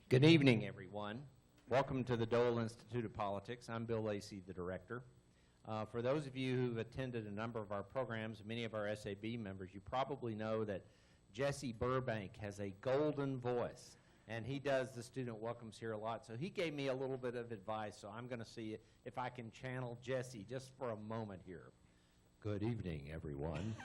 Good evening, everyone. Welcome to the Dole Institute of Politics. I'm Bill Lacey, the director. For those of you who've attended a number of our programs, many of our SAB members, you probably know that Jesse Burbank has a golden voice, and he does the student welcomes here a lot. So he gave me a little bit of advice, so I'm going to see if I can channel Jesse just for a moment here. Good evening, everyone.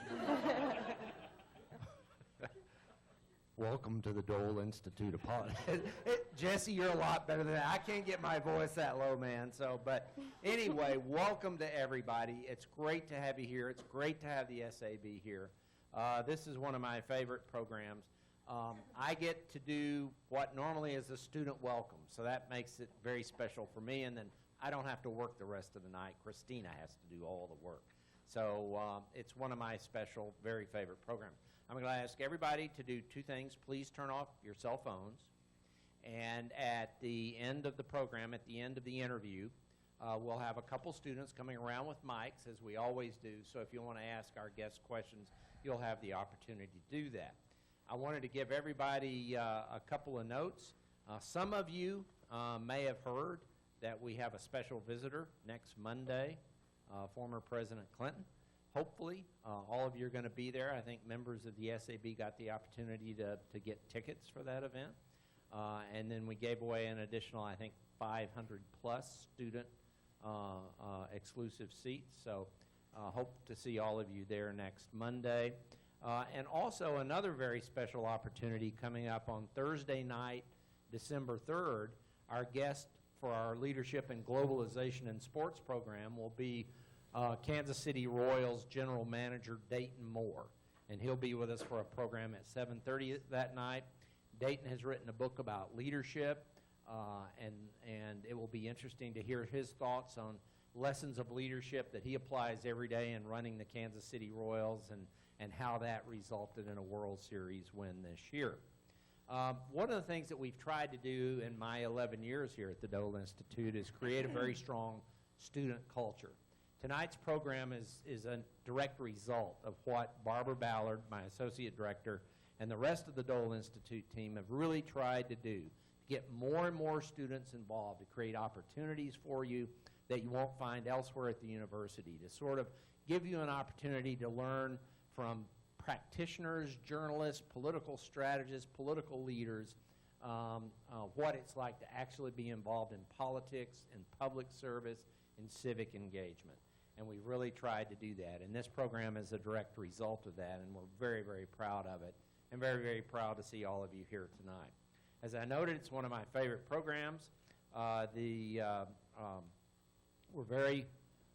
Welcome to the Dole Institute of Politics. Jesse, you're a lot better than that. I can't get my voice that low, man. But anyway, welcome to everybody. It's great to have you here. It's great to have the SAB here. This is one of my favorite programs. I get to do what normally is a student welcome, so that makes it very special for me, and then I don't have to work the rest of the night. Christina has to do all the work. So it's one of my special, very favorite programs. I'm going to ask everybody to do two things. Please turn off your cell phones. And at the end of the program, at the end of the interview, we'll have a couple students coming around with mics, as we always do. So if you want to ask our guests questions, you'll have the opportunity to do that. I wanted to give everybody a couple of notes. Some of you may have heard that we have a special visitor next Monday, former President Clinton. Hopefully, all of you are going to be there. I think members of the SAB got the opportunity to get tickets for that event. And then we gave away an additional, I think, 500-plus student exclusive seats. So hope to see all of you there next Monday. And also another very special opportunity coming up on Thursday night, December 3rd. Our guest for our Leadership in Globalization and Sports program will be Kansas City Royals General Manager Dayton Moore, and he'll be with us for a program at 7:30 that night. Dayton has written a book about leadership, and it will be interesting to hear his thoughts on lessons of leadership that he applies every day in running the Kansas City Royals and how that resulted in a World Series win this year. One of the things that we've tried to do in my 11 years here at the Dole Institute is create a very strong student culture. Tonight's program is a direct result of what Barbara Ballard, my associate director, and the rest of the Dole Institute team have really tried to do, to get more and more students involved, to create opportunities for you that you won't find elsewhere at the university, to sort of give you an opportunity to learn from practitioners, journalists, political strategists, political leaders, what it's like to actually be involved in politics, in public service, in civic engagement. And we really tried to do that. And this program is a direct result of that, and we're very, very proud of it, and very, very proud to see all of you here tonight. As I noted, it's one of my favorite programs. We're very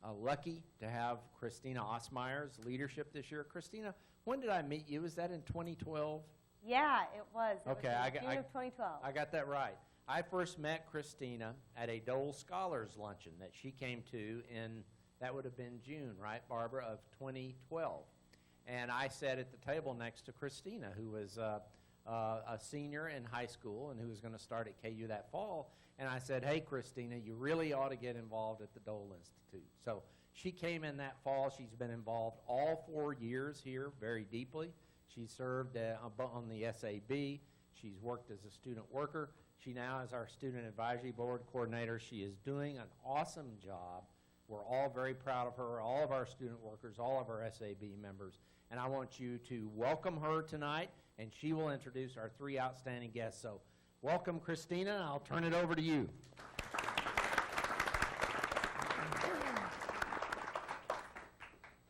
lucky to have Christina Osmeyer's leadership this year. Christina, when did I meet you? Was that in 2012? Yeah, it was. Okay, June of 2012. I got that right. I first met Christina at a Dole Scholars Luncheon that she came to in, that would have been June, right, Barbara, of 2012. And I sat at the table next to Christina, who was a senior in high school and who was going to start at KU that fall. And I said, hey, Christina, you really ought to get involved at the Dole Institute. So she came in that fall. She's been involved all 4 years here very deeply. She served on the SAB. She's worked as a student worker. She now is our Student Advisory Board Coordinator. She is doing an awesome job. We're all very proud of her, all of our student workers, all of our SAB members. And I want you to welcome her tonight, and she will introduce our three outstanding guests. So welcome, Christina, and I'll turn it over to you.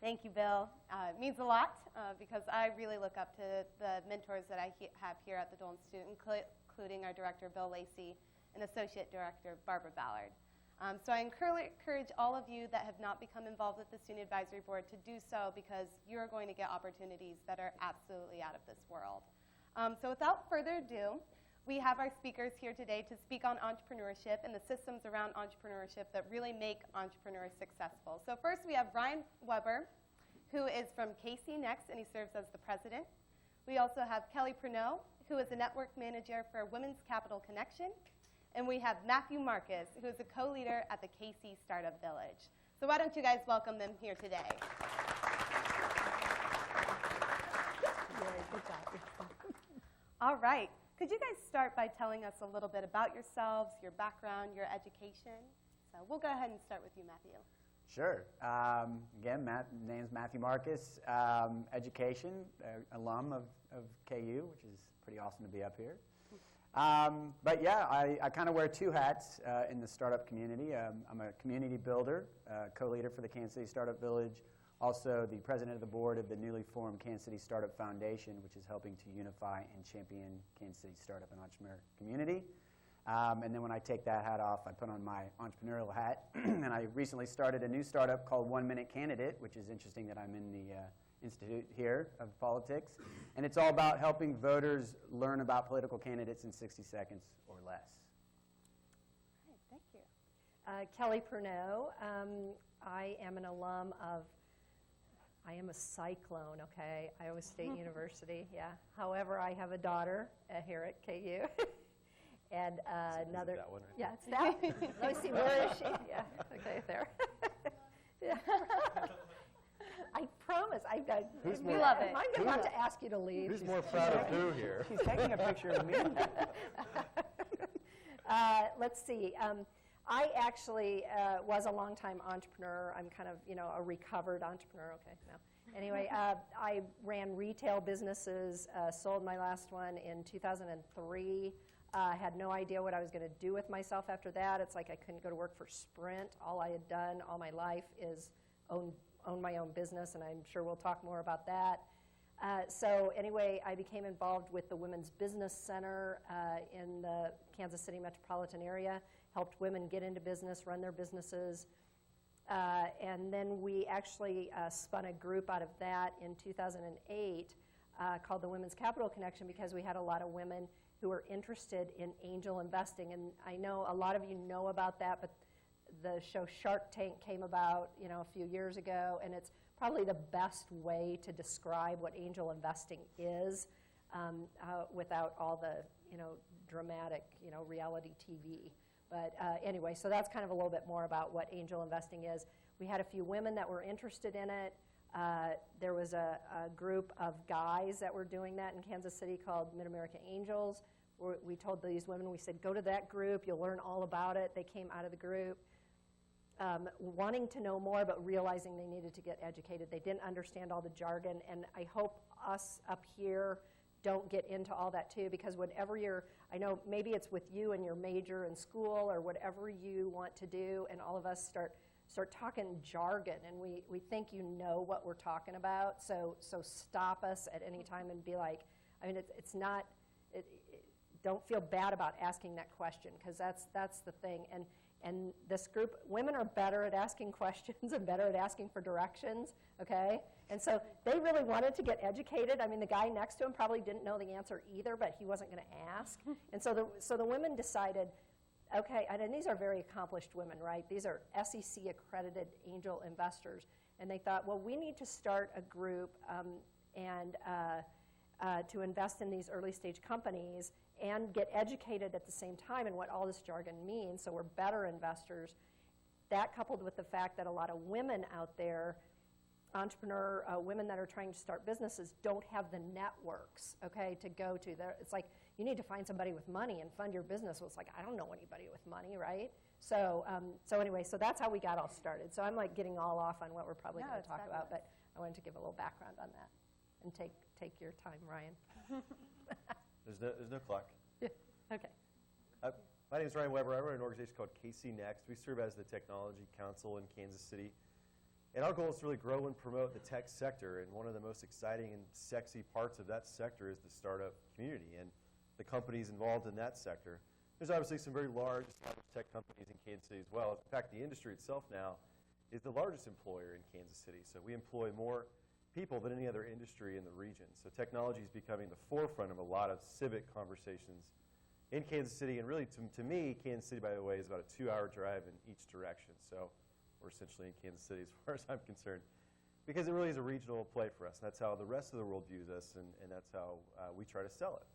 Thank you, Bill. It means a lot because I really look up to the mentors that I have here at the Dole Institute, including our director, Bill Lacey, and Associate Director, Barbara Ballard. So I encourage all of you that have not become involved with the Student Advisory Board to do so because you're going to get opportunities that are absolutely out of this world. So without further ado, we have our speakers here today to speak on entrepreneurship and the systems around entrepreneurship that really make entrepreneurs successful. So first we have Ryan Weber, who is from KCnext, and he serves as the president. We also have Kelly Pruneau, who is a network manager for Women's Capital Connection. And we have Matthew Marcus, who is a co-leader at the KC Startup Village. So why don't you guys welcome them here today? Good job. All right. Could you guys start by telling us a little bit about yourselves, your background, your education? So we'll go ahead and start with you, Matthew. Sure. Again, name's Matthew Marcus. Education, alum of KU, which is pretty awesome to be up here. But yeah, I kind of wear two hats in the startup community. I'm a community builder, co-leader for the Kansas City Startup Village, also the president of the board of the newly formed Kansas City Startup Foundation, which is helping to unify and champion Kansas City startup and entrepreneur community. And then when I take that hat off, I put on my entrepreneurial hat. And I recently started a new startup called 1 Minute Candidate, which is interesting that I'm in the Institute here of Politics. And it's all about helping voters learn about political candidates in 60 seconds or less. All right, thank you. Kelly Pruneau. I am an alum of, I am a cyclone, okay, Iowa State University, yeah. However, I have a daughter here at KU. And another, that one, right? Yeah, it's that one. Let me see, where is she? Yeah, okay, there. Yeah. I promise, I've got. We love it. I'm about to ask you to leave. Who's more proud of who here? She's taking a picture of me. Let's see. I actually was a longtime entrepreneur. I'm kind of, a recovered entrepreneur. Okay, no. Anyway, I ran retail businesses, sold my last one in 2003. Had no idea what I was going to do with myself after that. It's like I couldn't go to work for Sprint. All I had done all my life is own my own business, and I'm sure we'll talk more about that. So anyway, I became involved with the Women's Business Center in the Kansas City metropolitan area, helped women get into business, run their businesses. And then we actually spun a group out of that in 2008 called the Women's Capital Connection, because we had a lot of women who are interested in angel investing. And I know a lot of you know about that, but the show Shark Tank came about, a few years ago, and it's probably the best way to describe what angel investing is without all the, dramatic, reality TV. But anyway, so that's kind of a little bit more about what angel investing is. We had a few women that were interested in it. There was a group of guys that were doing that in Kansas City called Mid-America Angels. We told these women, we said, go to that group, you'll learn all about it. They came out of the group wanting to know more, but realizing they needed to get educated. They didn't understand all the jargon, and I hope us up here don't get into all that too, because whatever I know maybe it's with you and your major in school or whatever you want to do, and all of us start talking jargon, and we think you know what we're talking about, so stop us at any time and be like, it's not, don't feel bad about asking that question, because that's the thing. And this group, women are better at asking questions and better at asking for directions, okay? And so they really wanted to get educated. The guy next to him probably didn't know the answer either, but he wasn't going to ask. And so the women decided, okay, and these are very accomplished women, right? These are SEC accredited angel investors. And they thought, well, we need to start a group to invest in these early stage companies and get educated at the same time in what all this jargon means, so we're better investors. That coupled with the fact that a lot of women out there, women that are trying to start businesses, don't have the networks, okay, to go to. It's like you need to find somebody with money and fund your business. Well, it's like, I don't know anybody with money, right? So anyway, so that's how we got all started. So I'm like getting all off on what we're probably going to talk about, but I wanted to give a little background on that and take your time, Ryan. There's no clock. Yeah. Okay. My name is Ryan Weber. I run an organization called KCnext. We serve as the Technology Council in Kansas City. And our goal is to really grow and promote the tech sector. And one of the most exciting and sexy parts of that sector is the startup community and the companies involved in that sector. There's obviously some very large established tech companies in Kansas City as well. In fact, the industry itself now is the largest employer in Kansas City. So we employ more people than any other industry in the region. So technology is becoming the forefront of a lot of civic conversations in Kansas City. And really, to me, Kansas City, by the way, is about a 2-hour drive in each direction. So we're essentially in Kansas City as far as I'm concerned, because it really is a regional play for us. And that's how the rest of the world views us, and that's how we try to sell it.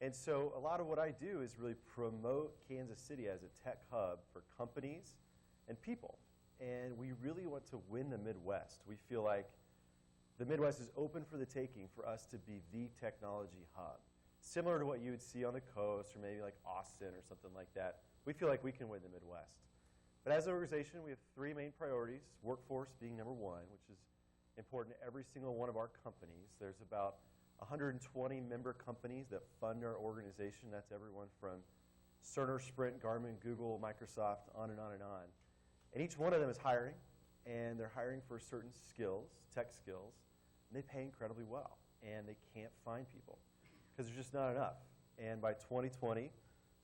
And so a lot of what I do is really promote Kansas City as a tech hub for companies and people. And we really want to win the Midwest. We feel like the Midwest is open for the taking for us to be the technology hub, similar to what you would see on the coast or maybe like Austin or something like that. We feel like we can win the Midwest. But as an organization, we have three main priorities, workforce being number one, which is important to every single one of our companies. There's about 120 member companies that fund our organization. That's everyone from Cerner, Sprint, Garmin, Google, Microsoft, on and on and on. And each one of them is hiring, and they're hiring for certain skills, tech skills, and they pay incredibly well. And they can't find people because there's just not enough. And by 2020,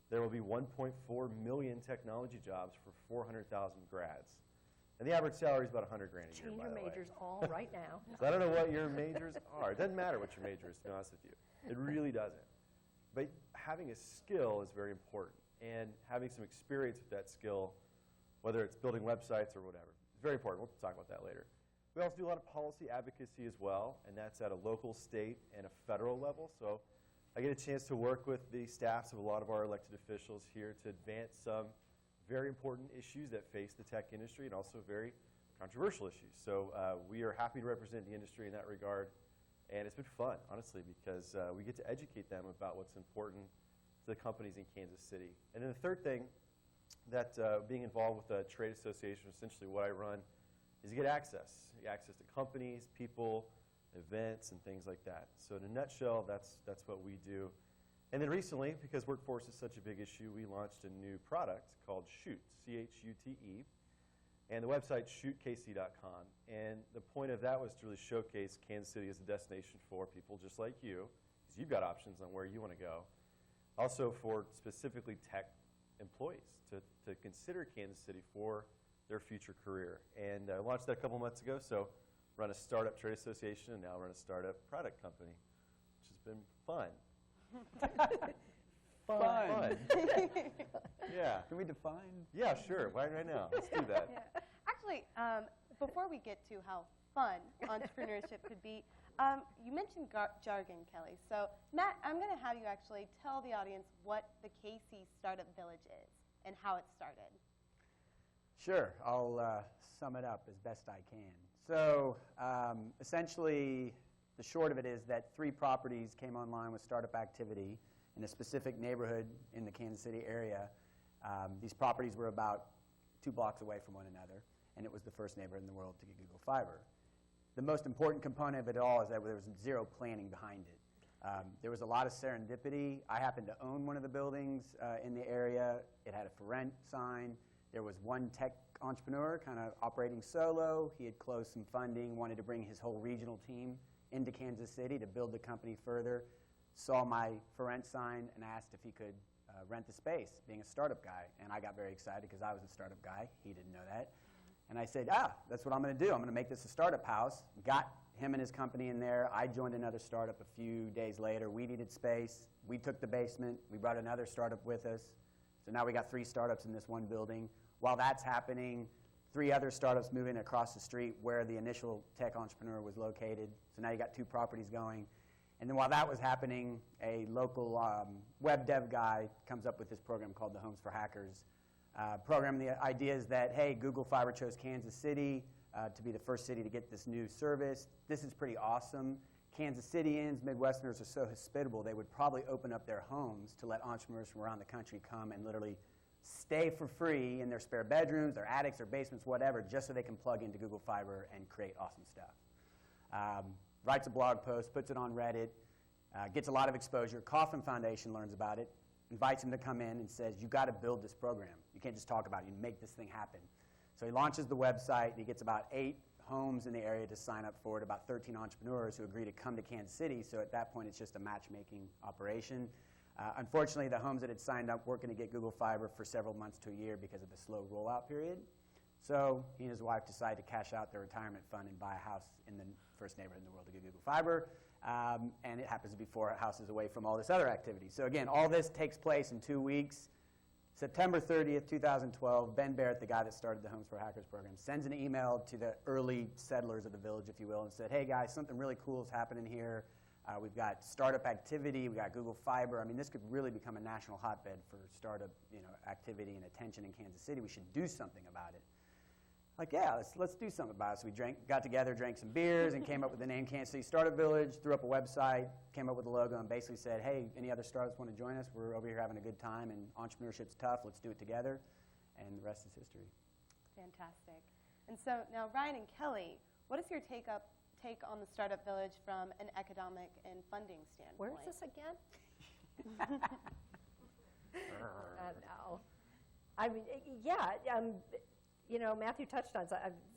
there will be 1.4 million technology jobs for 400,000 grads. And the average salary is about 100 grand a year, Change by your the way. majors all right now. So I don't know what your majors are. It doesn't matter what your major is, to be honest with you. It really doesn't. But having a skill is very important. And having some experience with that skill, whether it's building websites or whatever, is very important. We'll talk about that later. We also do a lot of policy advocacy as well, and that's at a local, state, and a federal level. So I get a chance to work with the staffs of a lot of our elected officials here to advance some very important issues that face the tech industry and also very controversial issues. So we are happy to represent the industry in that regard. And it's been fun, honestly, because we get to educate them about what's important to the companies in Kansas City. And then the third thing that being involved with a trade association, essentially what I run, is you get access. You get access to companies, people, events, and things like that. So in a nutshell, that's what we do. And then recently, because workforce is such a big issue, we launched a new product called Shoot, C-H-U-T-E, and the website shootkc.com. And the point of that was to really showcase Kansas City as a destination for people just like you, because you've got options on where you want to go. Also for specifically tech employees to consider Kansas City for their future career. And I launched that a couple months ago, so run a startup trade association and now run a startup product company, which has been fun. Fun. Yeah. Can we define? Yeah, sure. Right now. Let's do that. Yeah. Actually, before we get to how fun entrepreneurship could be, you mentioned jargon, Kelly. So, Matt, I'm going to have you actually tell the audience what the KC Startup Village is and how it started. Sure. I'll sum it up as best I can. So essentially, the short of it is that 3 properties came online with startup activity in a specific neighborhood in the Kansas City area. These properties were about 2 blocks away from one another, and it was the first neighborhood in the world to get Google Fiber. The most important component of it all is that there was zero planning behind it. There was a lot of serendipity. I happened to own one of the buildings in the area. It had a for rent sign. There was one tech entrepreneur kind of operating solo. He had closed some funding, wanted to bring his whole regional team into Kansas City to build the company further, saw my for rent sign and asked if he could rent the space, being a startup guy. And I got very excited because I was a startup guy. He didn't know that. And I said, that's what I'm going to do. I'm going to make this a startup house. Got him and his company in there. I joined another startup a few days later. We needed space. We took the basement. We brought another startup with us. So now we got 3 startups in this one building. While that's happening, 3 other startups moving across the street where the initial tech entrepreneur was located. So now you got 2 properties going. And then while that was happening, a local web dev guy comes up with this program called the Homes for Hackers program. The idea is that, hey, Google Fiber chose Kansas City to be the first city to get this new service. This is pretty awesome. Kansas Cityans, Midwesterners are so hospitable, they would probably open up their homes to let entrepreneurs from around the country come and literally stay for free in their spare bedrooms, their attics, their basements, whatever, just so they can plug into Google Fiber and create awesome stuff. Writes a blog post, puts it on Reddit, gets a lot of exposure. Kauffman Foundation learns about it, invites him to come in and says, you got to build this program. You can't just talk about it. You make this thing happen. So he launches the website, and he gets about 8 homes in the area to sign up for it, about 13 entrepreneurs who agree to come to Kansas City. So at that point, it's just a matchmaking operation. Unfortunately, the homes that had signed up weren't going to get Google Fiber for several months to a year because of the slow rollout period. So he and his wife decided to cash out their retirement fund and buy a house in the first neighborhood in the world to get Google Fiber. And it happens to be 4 houses away from all this other activity. So again, all this takes place in 2 weeks. September 30th, 2012, Ben Barrett, the guy that started the Homes for Hackers program, sends an email to the early settlers of the village, if you will, and said, hey guys, something really cool is happening here. We've got startup activity, we've got Google Fiber. I mean, this could really become a national hotbed for startup activity and attention in Kansas City. We should do something about it. like, yeah, let's do something about it. So we got together, drank some beers, and came up with the name Kansas City Startup Village, threw up a website, came up with a logo, and basically said, hey, any other startups want to join us? We're over here having a good time, and entrepreneurship's tough. Let's do it together. And the rest is history. Fantastic. And so now, Ryan and Kelly, what is your take on the Startup Village from an economic and funding standpoint? Where is this again? No. I mean, yeah, you know, Matthew touched on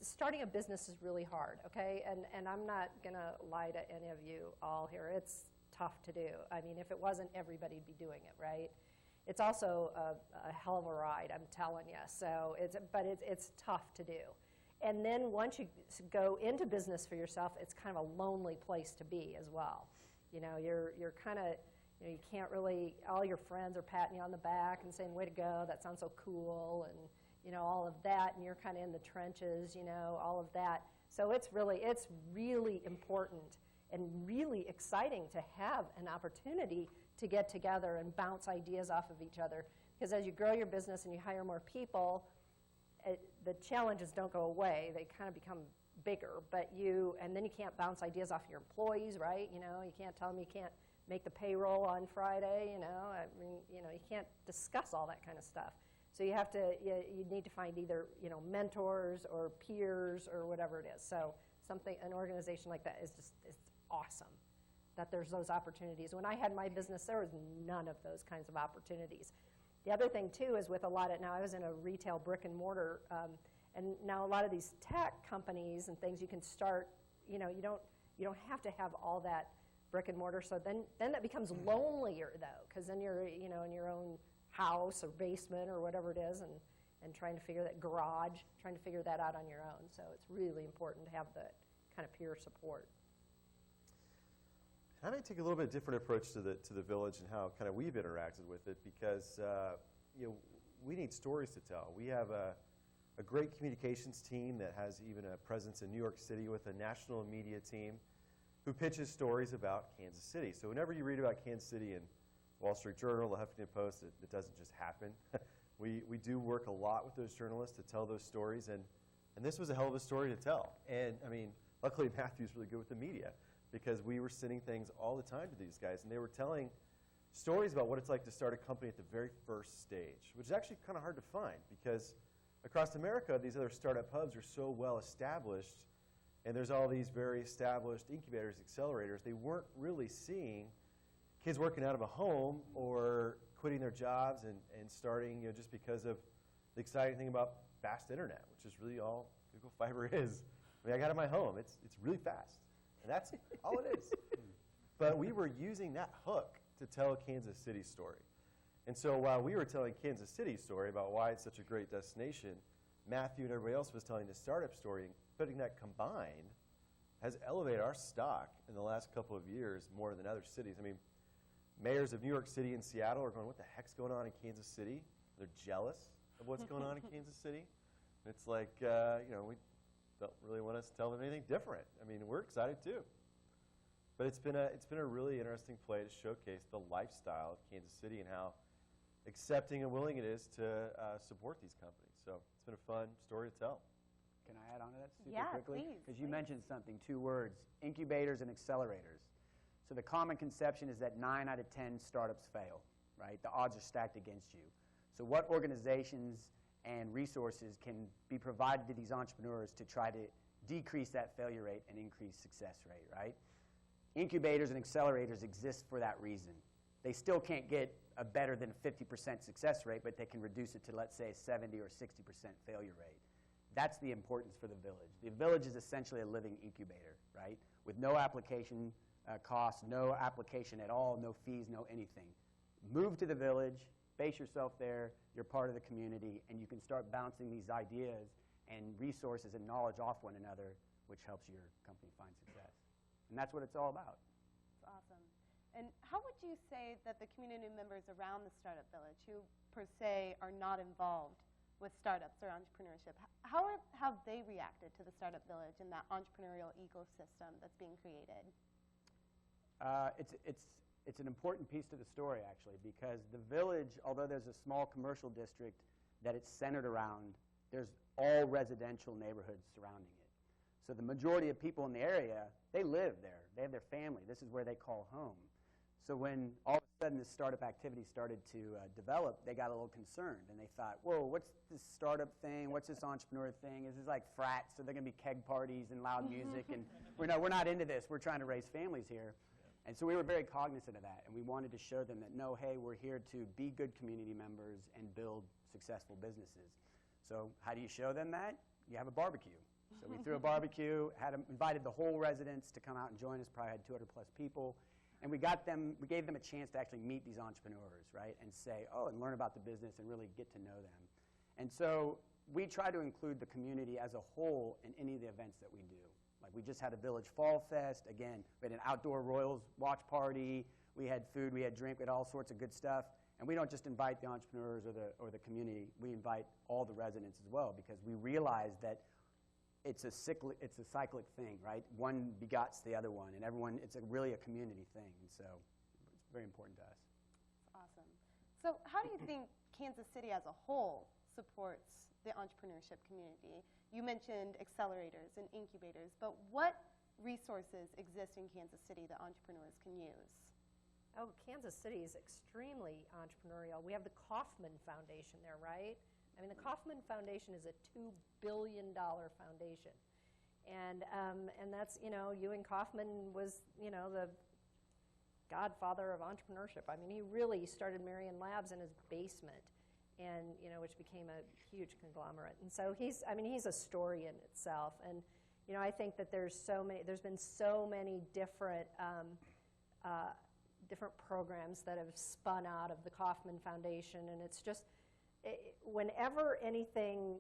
starting a business is really hard, okay? And I'm not going to lie to any of you all here. It's tough to do. I mean, if it wasn't, everybody'd be doing it, right? It's also a hell of a ride, I'm telling you. So it's tough to do. And then once you go into business for yourself, it's kind of a lonely place to be as well. You know, you're kind of, you know, you can't really, all your friends are patting you on the back and saying, way to go, that sounds so cool, and, you know, all of that, and you're kind of in the trenches, you know, all of that. So it's really important and really exciting to have an opportunity to get together and bounce ideas off of each other. Because as you grow your business and you hire more people, the challenges don't go away. They kind of become bigger, and then you can't bounce ideas off your employees, right? You know, you can't tell them you can't make the payroll on Friday, you know. I mean, you know, you can't discuss all that kind of stuff. So you need to find either, you know, mentors or peers or whatever it is. So an organization like that is awesome that there's those opportunities. When I had my business, there was none of those kinds of opportunities. The other thing too is with a lot of, now I was in a retail brick and mortar, and now a lot of these tech companies and things you can start, you know, you don't have to have all that brick and mortar. So then that becomes lonelier though, because then you're, you know, in your own house or basement or whatever it is, and trying to figure that garage, trying to figure that out on your own. So it's really important to have the kind of peer support. I may take a little bit different approach to the village and how kind of we've interacted with it, because you know, we need stories to tell. We have a great communications team that has even a presence in New York City with a national media team who pitches stories about Kansas City. So whenever you read about Kansas City in Wall Street Journal, the Huffington Post, it doesn't just happen. we do work a lot with those journalists to tell those stories, and this was a hell of a story to tell. And I mean, luckily Matthew's really good with the media, because we were sending things all the time to these guys, and they were telling stories about what it's like to start a company at the very first stage, which is actually kind of hard to find, because across America, these other startup hubs are so well established, and there's all these very established incubators, accelerators. They weren't really seeing kids working out of a home or quitting their jobs and starting, you know, just because of the exciting thing about fast internet, which is really all Google Fiber is. I mean, I got it in my home. It's really fast. And that's all it is. But we were using that hook to tell a Kansas City story. And so while we were telling Kansas City's story about why it's such a great destination, Matthew and everybody else was telling the startup story, and putting that combined has elevated our stock in the last couple of years more than other cities. I mean, mayors of New York City and Seattle are going, what the heck's going on in Kansas City? They're jealous of what's going on in Kansas City. And it's like, you know, we don't really want us to tell them anything different. I mean, we're excited too. But it's been a really interesting play to showcase the lifestyle of Kansas City and how accepting and willing it is to support these companies. So it's been a fun story to tell. Can I add on to that super quickly? Please. Because you mentioned something, 2 words, incubators and accelerators. So the common conception is that 9 out of 10 startups fail, right? The odds are stacked against you. So what organizations and resources can be provided to these entrepreneurs to try to decrease that failure rate and increase success rate, right? Incubators and accelerators exist for that reason. They still can't get a better than 50% success rate, but they can reduce it to, let's say, a 70 or 60% failure rate. That's the importance for the village. The village is essentially a living incubator, right? With no application costs, no application at all, no fees, no anything. Move to the village, base yourself there, you're part of the community, and you can start bouncing these ideas and resources and knowledge off one another, which helps your company find success. And that's what it's all about. That's awesome. And how would you say that the community members around the Startup Village, who per se are not involved with startups or entrepreneurship, how have they reacted to the Startup Village and that entrepreneurial ecosystem that's being created? It's an important piece to the story, actually, because the village, although there's a small commercial district that it's centered around, there's all residential neighborhoods surrounding it. So the majority of people in the area, they live there. They have their family. This is where they call home. So when all of a sudden this startup activity started to develop, they got a little concerned. And they thought, whoa, what's this startup thing? What's this entrepreneur thing? Is this like frats? Are there going to be keg parties and loud music? And we're not into this. We're trying to raise families here. And so we were very cognizant of that. And we wanted to show them that, no, hey, we're here to be good community members and build successful businesses. So how do you show them that? You have a barbecue. So we threw a barbecue, invited the whole residents to come out and join us, probably had 200 plus people. And we gave them a chance to actually meet these entrepreneurs, right, and say, oh, and learn about the business and really get to know them. And so we try to include the community as a whole in any of the events that we do. Like we just had a Village Fall Fest. Again, we had an outdoor Royals watch party. We had food, we had drink, we had all sorts of good stuff. And we don't just invite the entrepreneurs or the community. We invite all the residents as well, because we realize that it's a cyclic thing, right? One begots the other one, and it's really a community thing. And so it's very important to us. Awesome. So how do you think Kansas City as a whole supports the entrepreneurship community? You mentioned accelerators and incubators, but what resources exist in Kansas City that entrepreneurs can use? Oh, Kansas City is extremely entrepreneurial. We have the Kauffman Foundation there, right? I mean, the Kauffman Foundation is a $2 billion foundation. And that's, Ewing Kauffman was, the godfather of entrepreneurship. I mean, he really started Marion Labs in his basement, and, which became a huge conglomerate. And so he's a story in itself. And, I think that there's been so many different programs that have spun out of the Kauffman Foundation, and it's just, whenever anything,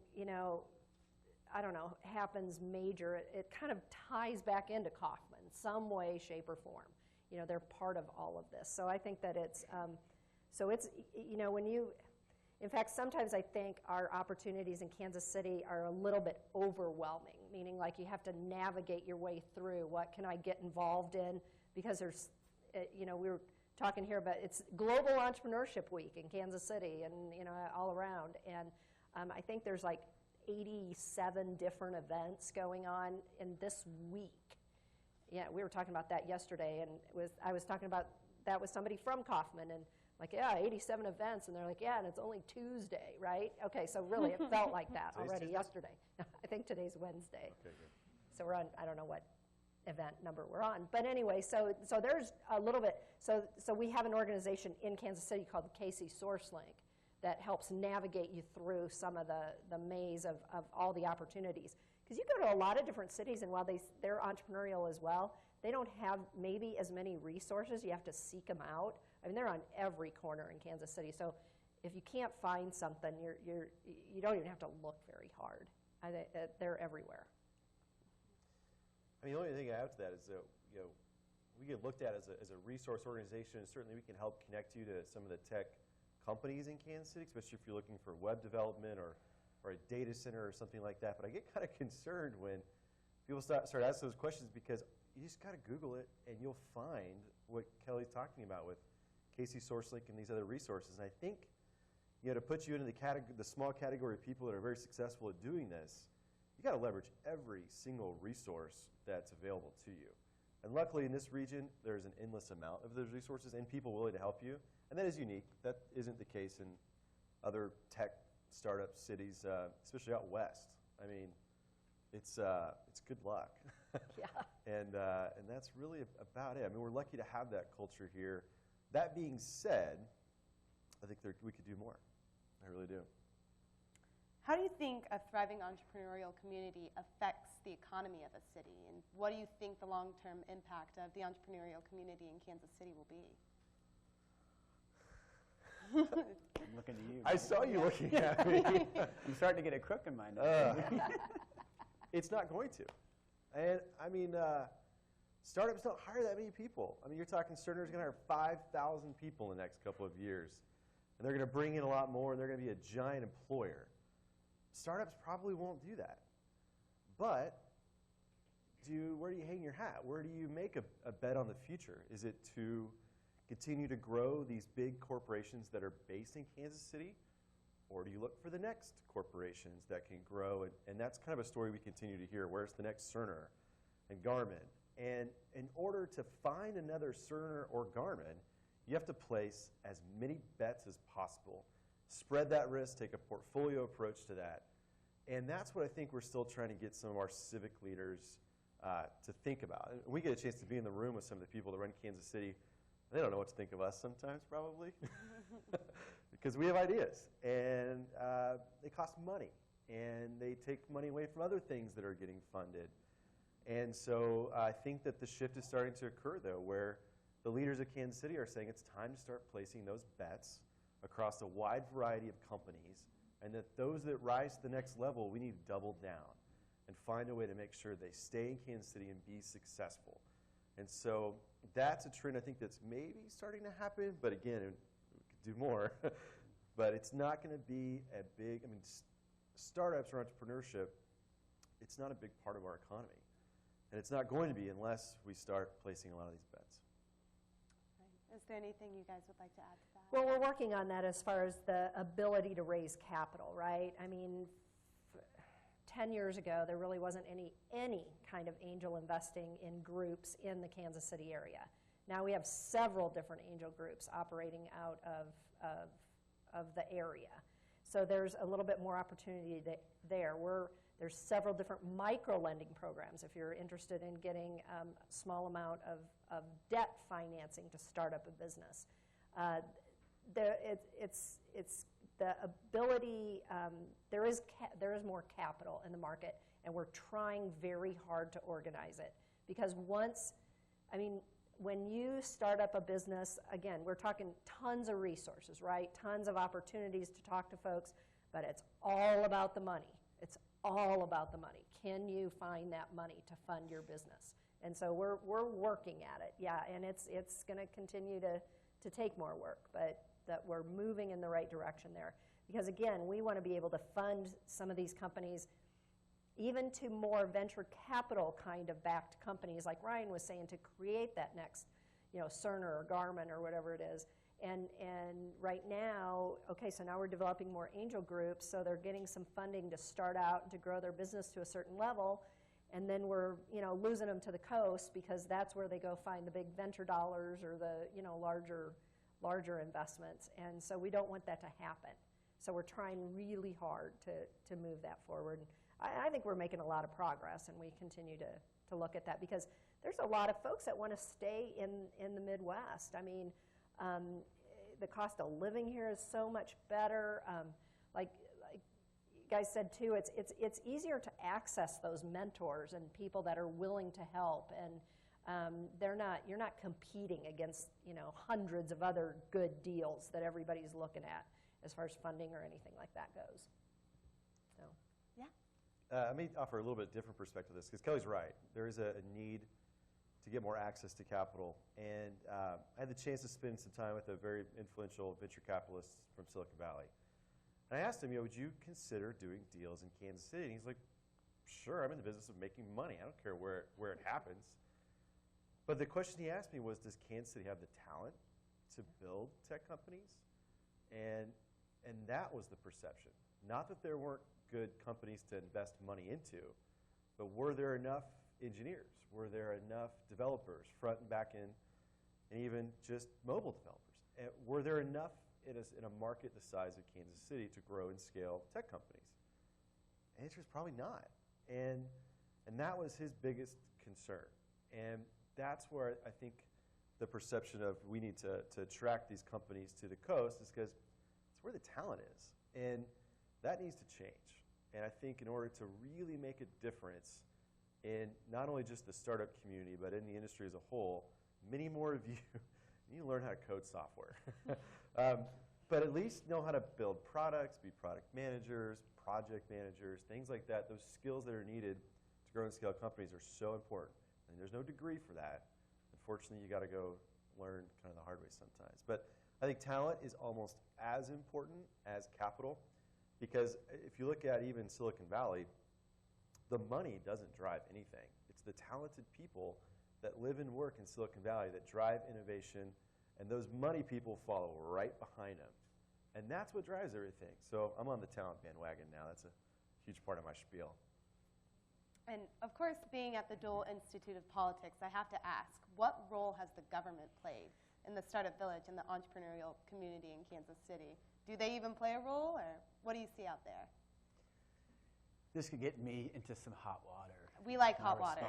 happens major, it kind of ties back into Kauffman, some way, shape, or form. They're part of all of this. So I think that it's, in fact, sometimes I think our opportunities in Kansas City are a little bit overwhelming, meaning like you have to navigate your way through what can I get involved in, because there's, we were talking here about it's Global Entrepreneurship Week in Kansas City and all around, and I think there's like 87 different events going on in this week. Yeah, we were talking about that yesterday, and I was talking about that with somebody from Kauffman, and like, yeah, 87 events, and they're like, yeah, and it's only Tuesday, right? Okay, so really it felt like that already yesterday. I think today's Wednesday. Okay, good. So we're on, I don't know what event number we're on. But anyway, so there's a little bit, so we have an organization in Kansas City called the KC SourceLink that helps navigate you through some of the maze of all the opportunities. Because you go to a lot of different cities, and while they're entrepreneurial as well, they don't have maybe as many resources. You have to seek them out. I mean, they're on every corner in Kansas City. So if you can't find something, you don't even have to look very hard. They're everywhere. I mean, the only thing I add to that is that, we get looked at as a resource organization, and certainly we can help connect you to some of the tech companies in Kansas City, especially if you're looking for web development or a data center or something like that. But I get kind of concerned when people start asking those questions, because you just got to Google it, and you'll find what Kelly's talking about with KC SourceLink and these other resources. And I think, to put you into the small category of people that are very successful at doing this, you got to leverage every single resource that's available to you. And luckily in this region, there's an endless amount of those resources and people willing to help you. And that is unique. That isn't the case in other tech startup cities, especially out west. I mean, it's good luck. Yeah. And that's really about it. I mean, we're lucky to have that culture here. That being said, I think we could do more. I really do. How do you think a thriving entrepreneurial community affects the economy of a city? And what do you think the long-term impact of the entrepreneurial community in Kansas City will be? I'm looking to you. I saw you looking at me. I'm starting to get a crook in my nose. It's not going to. And, I mean, startups don't hire that many people. I mean, you're talking Cerner's going to hire 5,000 people in the next couple of years. And they're going to bring in a lot more, and they're going to be a giant employer. Startups probably won't do that. But where do you hang your hat? Where do you make a bet on the future? Is it to continue to grow these big corporations that are based in Kansas City? Or do you look for the next corporations that can grow? And that's kind of a story we continue to hear. Where's the next Cerner and Garmin? And in order to find another Cerner or Garmin, you have to place as many bets as possible. Spread that risk, take a portfolio approach to that. And that's what I think we're still trying to get some of our civic leaders to think about. And we get a chance to be in the room with some of the people that run Kansas City. They don't know what to think of us sometimes, probably, because we have ideas. And they cost money. And they take money away from other things that are getting funded. And so I think that the shift is starting to occur, though, where the leaders of Kansas City are saying it's time to start placing those bets across a wide variety of companies, and that those that rise to the next level, we need to double down and find a way to make sure they stay in Kansas City and be successful. And so that's a trend I think that's maybe starting to happen, but again, we could do more. But it's not going to be a big, I mean, startups or entrepreneurship, it's not a big part of our economy. And it's not going to be unless we start placing a lot of these bets. Right. Is there anything you guys would like to add to that? Well, we're working on that as far as the ability to raise capital, right? I mean, 10 years ago, there really wasn't any kind of angel investing in groups in the Kansas City area. Now we have several different angel groups operating out of the area. So there's a little bit more opportunity there. There's several different micro-lending programs if you're interested in getting a small amount of debt financing to start up a business. It's the ability, there is more capital in the market, and we're trying very hard to organize it. Because when you start up a business, again, we're talking tons of resources, right? Tons of opportunities to talk to folks, but it's all about the money. It's all about the money. Can you find that money to fund your business? And so we're working at it, yeah, and it's going to continue to take more work, but that we're moving in the right direction there. Because again, we want to be able to fund some of these companies even to more venture capital kind of backed companies, like Ryan was saying, to create that next, Cerner or Garmin or whatever it is. And right now, okay, so now we're developing more angel groups, so they're getting some funding to start out and to grow their business to a certain level, and then we're losing them to the coast because that's where they go find the big venture dollars or the larger investments, and so we don't want that to happen. So we're trying really hard to move that forward. I think we're making a lot of progress, and we continue to look at that because there's a lot of folks that want to stay in the Midwest. I mean, the cost of living here is so much better. Like you guys said too, it's easier to access those mentors and people that are willing to help, and you're not competing against hundreds of other good deals that everybody's looking at as far as funding or anything like that goes. So, yeah. I may offer a little bit different perspective to this, because Kelly's right. There is a need to get more access to capital. And I had the chance to spend some time with a very influential venture capitalist from Silicon Valley. And I asked him, would you consider doing deals in Kansas City? And he's like, sure, I'm in the business of making money. I don't care where it happens. But the question he asked me was, does Kansas City have the talent to build tech companies? And that was the perception. Not that there weren't good companies to invest money into, but were there enough engineers? Were there enough developers, front and back end, and even just mobile developers? And were there enough in a market the size of Kansas City to grow and scale tech companies? The answer is probably not. And that was his biggest concern. And that's where I think the perception of we need to attract these companies to the coast is because it's where the talent is. And that needs to change. And I think in order to really make a difference in not only just the startup community, but in the industry as a whole, many more of you need to learn how to code software. But at least know how to build products, be product managers, project managers, things like that. Those skills that are needed to grow and scale companies are so important. And there's no degree for that. Unfortunately, you got to go learn kind of the hard way sometimes. But I think talent is almost as important as capital, because if you look at even Silicon Valley, the money doesn't drive anything. It's the talented people that live and work in Silicon Valley that drive innovation, and those money people follow right behind them. And that's what drives everything. So I'm on the talent bandwagon now. That's a huge part of my spiel. And of course, being at the Dole Institute of Politics, I have to ask, what role has the government played in the Startup Village and the entrepreneurial community in Kansas City? Do they even play a role, or what do you see out there? This could get me into some hot water. We like My hot water.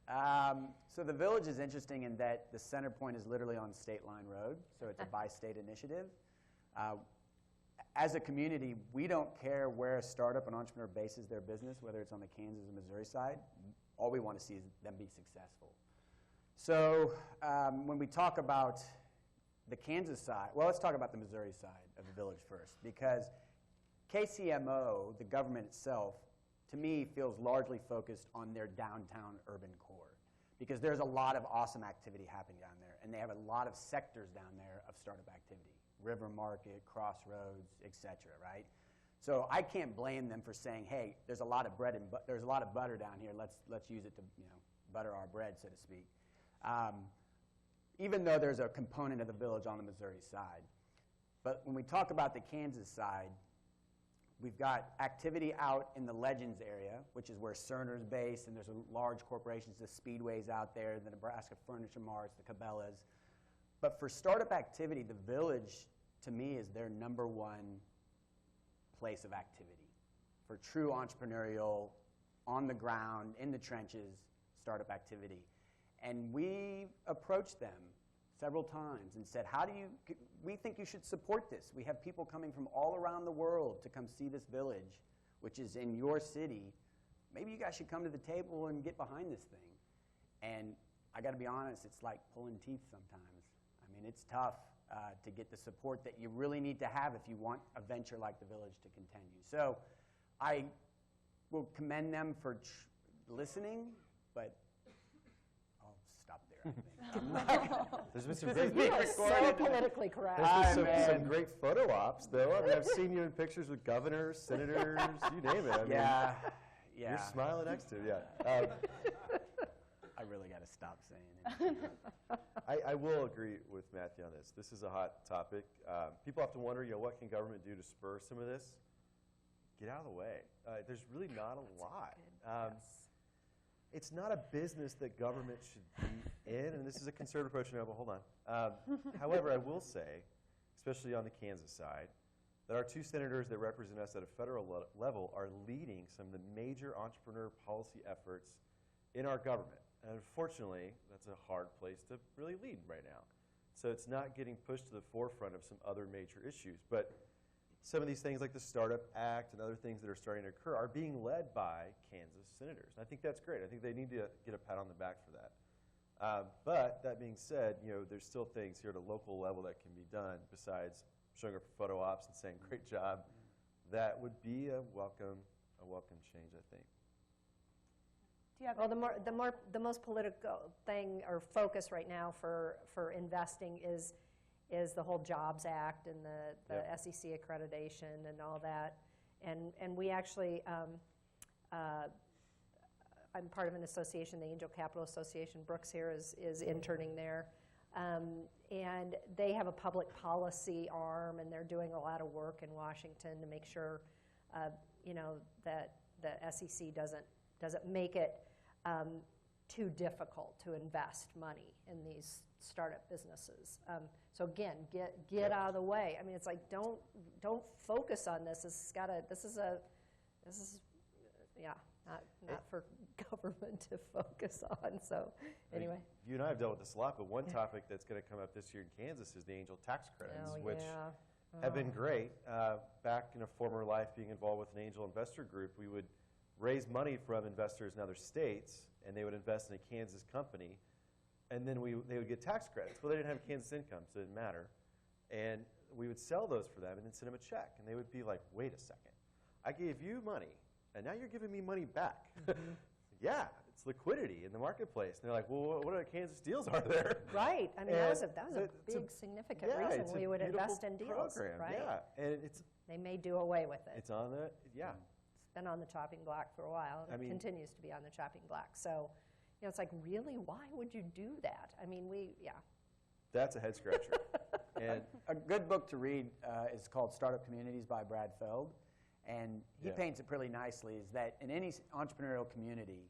response. So the village is interesting in that the center point is literally on State Line Road, so it's a bi-state initiative. As a community, we don't care where a startup and entrepreneur bases their business, whether it's on the Kansas or Missouri side. All we want to see is them be successful. So when we talk about the Kansas side, well, let's talk about the Missouri side of the village first, because KCMO, the government itself, to me, feels largely focused on their downtown urban core, because there's a lot of awesome activity happening down there, and they have a lot of sectors down there of startup activity. River Market, Crossroads, et cetera, right? So I can't blame them for saying, hey, there's a lot of bread and there's a lot of butter down here. Let's use it to butter our bread, so to speak. Even though there's a component of the village on the Missouri side. But when we talk about the Kansas side, we've got activity out in the Legends area, which is where Cerner's based, and there's large corporations, the Speedways out there, the Nebraska Furniture Marts, the Cabela's. But for startup activity, the village, to me, is their number one place of activity for true entrepreneurial, on the ground, in the trenches, startup activity. And we approached them several times and said, we think you should support this. We have people coming from all around the world to come see this village, which is in your city. Maybe you guys should come to the table and get behind this thing. And I got to be honest, it's like pulling teeth sometimes. I mean, it's tough to get the support that you really need to have if you want a venture like the village to continue. So I will commend them for listening, but I'll stop there, I think. There's been some great You are so politically correct. There's been some great photo ops, though. I mean, I've seen you in pictures with governors, senators, you name it. I mean, Yeah. You're smiling next to it, yeah. I really got to stop saying it. I will agree with Matthew on this. This is a hot topic. People often wonder, what can government do to spur some of this? Get out of the way. There's really not a lot. It's not a business that government should be in, and this is a conservative approach, but hold on. However, I will say, especially on the Kansas side, that our two senators that represent us at a federal level are leading some of the major entrepreneur policy efforts in our government. And unfortunately, that's a hard place to really lead right now. So it's not getting pushed to the forefront of some other major issues. But some of these things like the Startup Act and other things that are starting to occur are being led by Kansas senators. And I think that's great. I think they need to get a pat on the back for that. But that being said, there's still things here at a local level that can be done besides showing up for photo ops and saying, great job. That would be a welcome change, I think. Well, the most political thing or focus right now for investing is the whole Jobs Act and the SEC accreditation and all that. And we actually, I'm part of an association, the Angel Capital Association. Brooks here is interning there. And they have a public policy arm, and they're doing a lot of work in Washington to make sure, that the SEC doesn't make it too difficult to invest money in these startup businesses. So again, get out of the way. I mean, it's like don't focus on this. This is not for government to focus on. So anyway, you and I have dealt with this a lot, but one topic that's going to come up this year in Kansas is the angel tax credits, which have been great. Back in a former life, being involved with an angel investor group, we would raise money from investors in other states, and they would invest in a Kansas company, and then they would get tax credits. Well, they didn't have Kansas income, so it didn't matter. And we would sell those for them and then send them a check, and they would be like, wait a second. I gave you money, and now you're giving me money back. Yeah, it's liquidity in the marketplace. And they're like, well, what other Kansas deals are there? Right. I mean, that was a big, significant reason we would invest in deals, program, right? Yeah, and they may do away with it. It's on the, It's been on the chopping block for a while, and it continues to be on the chopping block. So, it's like, really, why would you do that? I mean, That's a head scratcher. And A good book to read is called Startup Communities by Brad Feld. And he Yeah. paints it pretty nicely, is that in any entrepreneurial community,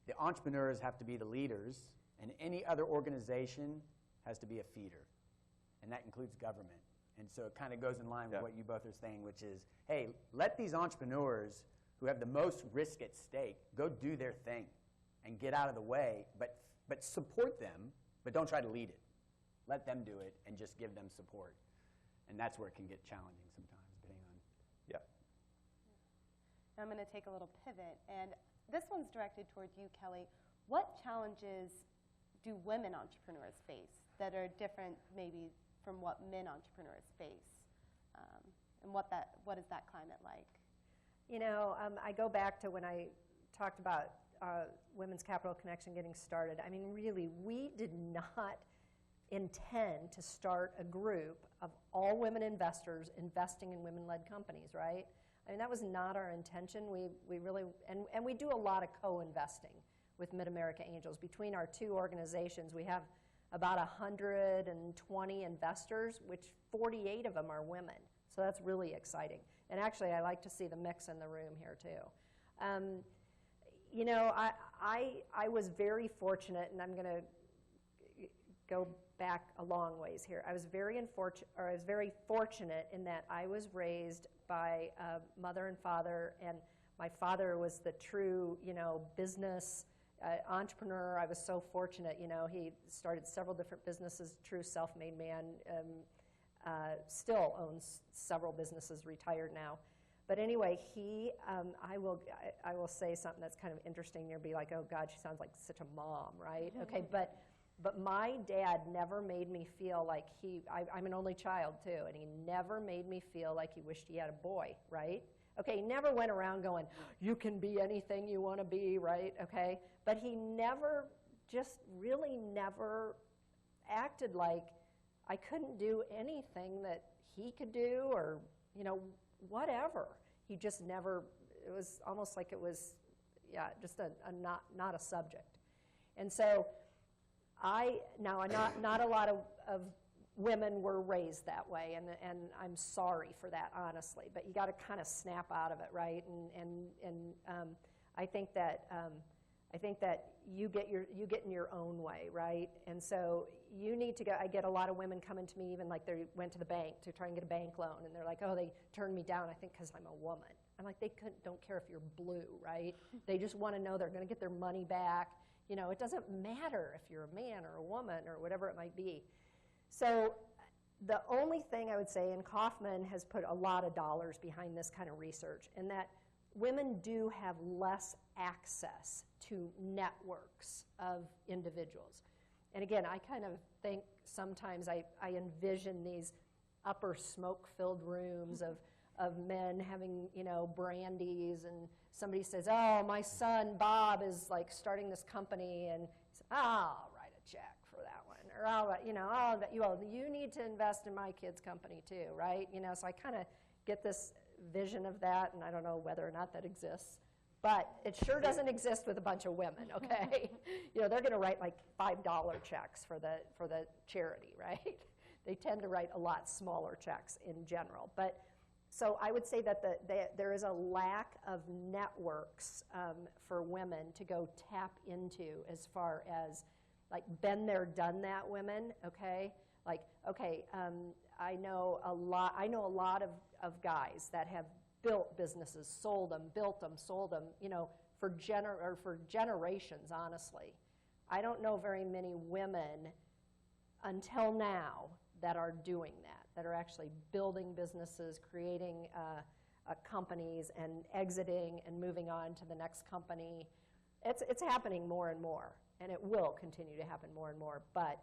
the entrepreneurs have to be the leaders, and any other organization has to be a feeder. And that includes government. And so it kind of goes in line with Yeah. what you both are saying, which is, hey, let these entrepreneurs who have the most risk at stake go do their thing and get out of the way, but support them, but don't try to lead it. Let them do it and just give them support. And that's where it can get challenging sometimes, depending on. yeah. I'm going to take a little pivot, and this one's directed toward you, Kelly. What challenges do women entrepreneurs face that are different maybe from what men entrepreneurs face? And what is that climate like? You know, I go back to when I talked about Women's Capital Connection getting started. I mean, really, we did not intend to start a group of all women investors investing in women-led companies, right? I mean, that was not our intention. We really, and we do a lot of co-investing with Mid-America Angels. Between our two organizations, we have about 120 investors, which 48 of them are women. So that's really exciting. And actually, I like to see the mix in the room here, too. You know, I was very fortunate, and I'm going to go back a long ways here. I was very fortunate in that I was raised by a mother and father, and my father was the true, you know, business entrepreneur. I was so fortunate, you know, he started several different businesses, true self-made man, still owns several businesses, retired now. But anyway, I will say something that's kind of interesting. You'll be like, oh God, she sounds like such a mom, right? Okay, but my dad never made me feel like I'm an only child too, and he never made me feel like he wished he had a boy, right? Okay, he never went around going, you can be anything you want to be, right? Okay, but he never, just really never acted like I couldn't do anything that he could do, or, you know, whatever. He just never, it was almost like it was, yeah, just not a subject. And so not a lot of women were raised that way, and I'm sorry for that, honestly, but you got to kind of snap out of it, right? And I think that you get in your own way, right? And so you need to go. I get a lot of women coming to me, even like they went to the bank to try and get a bank loan, and they're like, oh, they turned me down, I think because I'm a woman. I'm like, don't care if you're blue, right? They just want to know they're going to get their money back. You know, it doesn't matter if you're a man or a woman or whatever it might be. So the only thing I would say, and Kaufman has put a lot of dollars behind this kind of research, in that women do have less access to networks of individuals. And again, I kind of think sometimes I envision these upper smoke-filled rooms of men having, you know, brandies, and somebody says, oh, my son Bob is like starting this company, and I'll write a check for that one, or you need to invest in my kid's company too, right? You know, so I kind of get this vision of that, and I don't know whether or not that exists, but it sure doesn't exist with a bunch of women, okay? You know, they're going to write like $5 checks for the charity, right? They tend to write a lot smaller checks in general, but so I would say that there is a lack of networks for women to go tap into, as far as like been there, done that women, okay? Like, okay, I know a lot of guys that have built businesses, sold them, built them, sold them, you know, for generations, honestly. I don't know very many women until now that are doing that are actually building businesses, creating companies, and exiting and moving on to the next company. It's happening more and more, and it will continue to happen more and more. But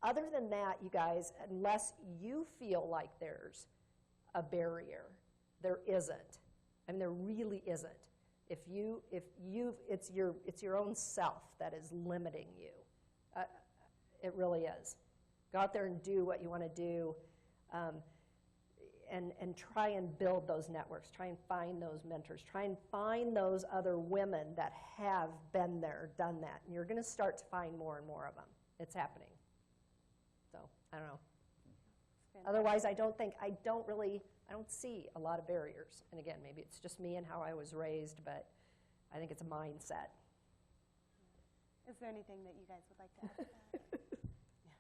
other than that, you guys, unless you feel like there's a barrier, there isn't. I mean, there really isn't. It's your own self that is limiting you. It really is. Go out there and do what you want to do, and try and build those networks. Try and find those mentors. Try and find those other women that have been there, done that. And you're going to start to find more and more of them. It's happening. I don't know. Fantastic. Otherwise, I don't see a lot of barriers. And again, maybe it's just me and how I was raised, but I think it's a mindset. Is there anything that you guys would like to add to that?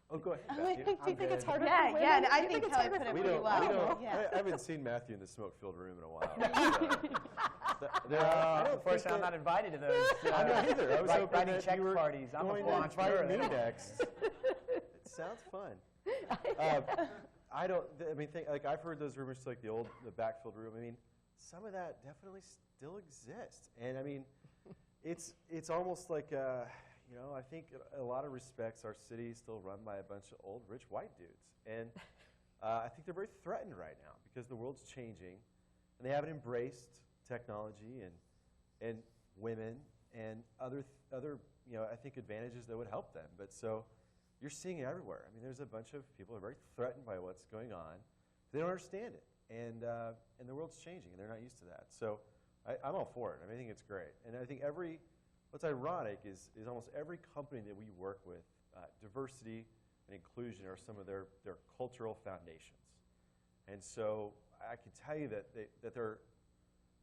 Oh, go ahead, Do Matthew. Do you think it's harder Yeah, for women? yeah, I Do you think it's Kelly harder put for it We pretty don't, well. we don't, Yeah. I haven't seen Matthew in the smoke-filled room in a while. Unfortunately, I'm not invited to those. I'm not either. I was hoping writing that check you were parties. I'm a going full to entrepreneur. invite me then. next. It sounds fun. I don't. I mean, like I've heard those rumors to like the backfilled room. I mean, some of that definitely still exists, and I mean, it's almost like you know, I think in a lot of respects our city is still run by a bunch of old rich white dudes, and I think they're very threatened right now because the world's changing, and they haven't embraced technology and women and other you know, I think advantages that would help them. But so you're seeing it everywhere. I mean, there's a bunch of people who are very threatened by what's going on. They don't understand it, and the world's changing, and they're not used to that. So I'm all for it. I mean, I think it's great, and I think what's ironic is almost every company that we work with, diversity and inclusion are some of their cultural foundations. And so I can tell you that they're,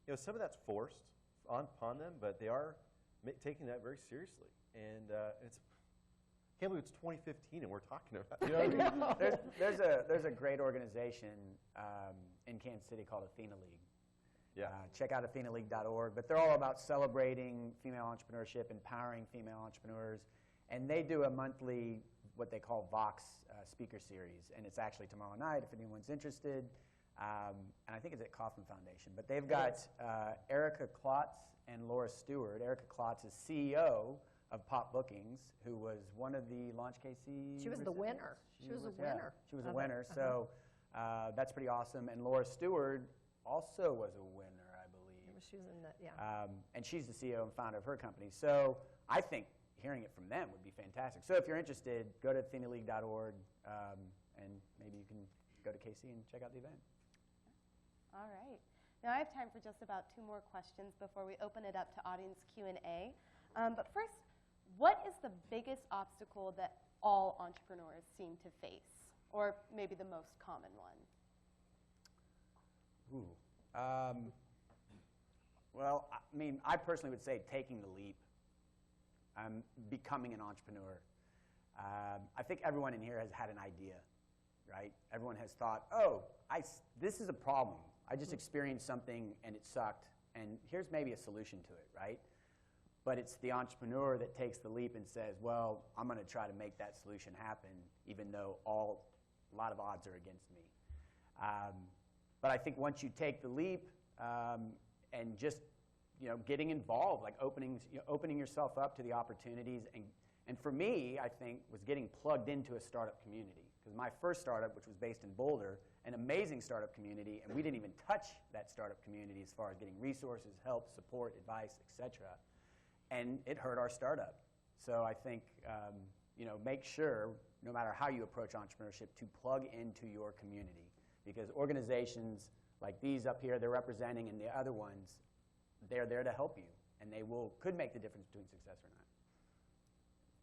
you know, some of that's forced upon them, but they are taking that very seriously. And it's, I can't believe it's 2015 and we're talking about it. You know what I mean? There's a great organization in Kansas City called Athena League. Yeah. Check out athena-league.org. But they're all about celebrating female entrepreneurship, empowering female entrepreneurs. And they do a monthly, what they call Vox speaker series. And it's actually tomorrow night if anyone's interested. And I think it's at Kauffman Foundation. But they've got Erica Klotz and Laura Stewart. Erica Klotz is CEO of Pop Bookings, who was one of the Launch KC She was the recipients. winner. She was a winner. She was a of it. winner. So that's pretty awesome. And Laura Stewart also was a winner, I believe. She was in the, yeah. And she's the CEO and founder of her company. So I think hearing it from them would be fantastic. So if you're interested, go to athena-league.org, and maybe you can go to KC and check out the event. All right. Now I have time for just about 2 more questions before we open it up to audience Q&A. But first, what is the biggest obstacle that all entrepreneurs seem to face, or maybe the most common one? Ooh. Well, I mean, I personally would say taking the leap, becoming an entrepreneur. I think everyone in here has had an idea, right? Everyone has thought, oh, this is a problem. I just experienced something and it sucked, and here's maybe a solution to it, right? But it's the entrepreneur that takes the leap and says, well, I'm going to try to make that solution happen, even though a lot of odds are against me. But I think once you take the leap and just getting involved, like opening yourself up to the opportunities, and for me, I think, was getting plugged into a startup community. Because my first startup, which was based in Boulder, an amazing startup community, and we didn't even touch that startup community as far as getting resources, help, support, advice, etc. And it hurt our startup. So I think make sure, no matter how you approach entrepreneurship, to plug into your community. Because organizations like these up here, they're representing, and the other ones, they're there to help you, and they could make the difference between success or not.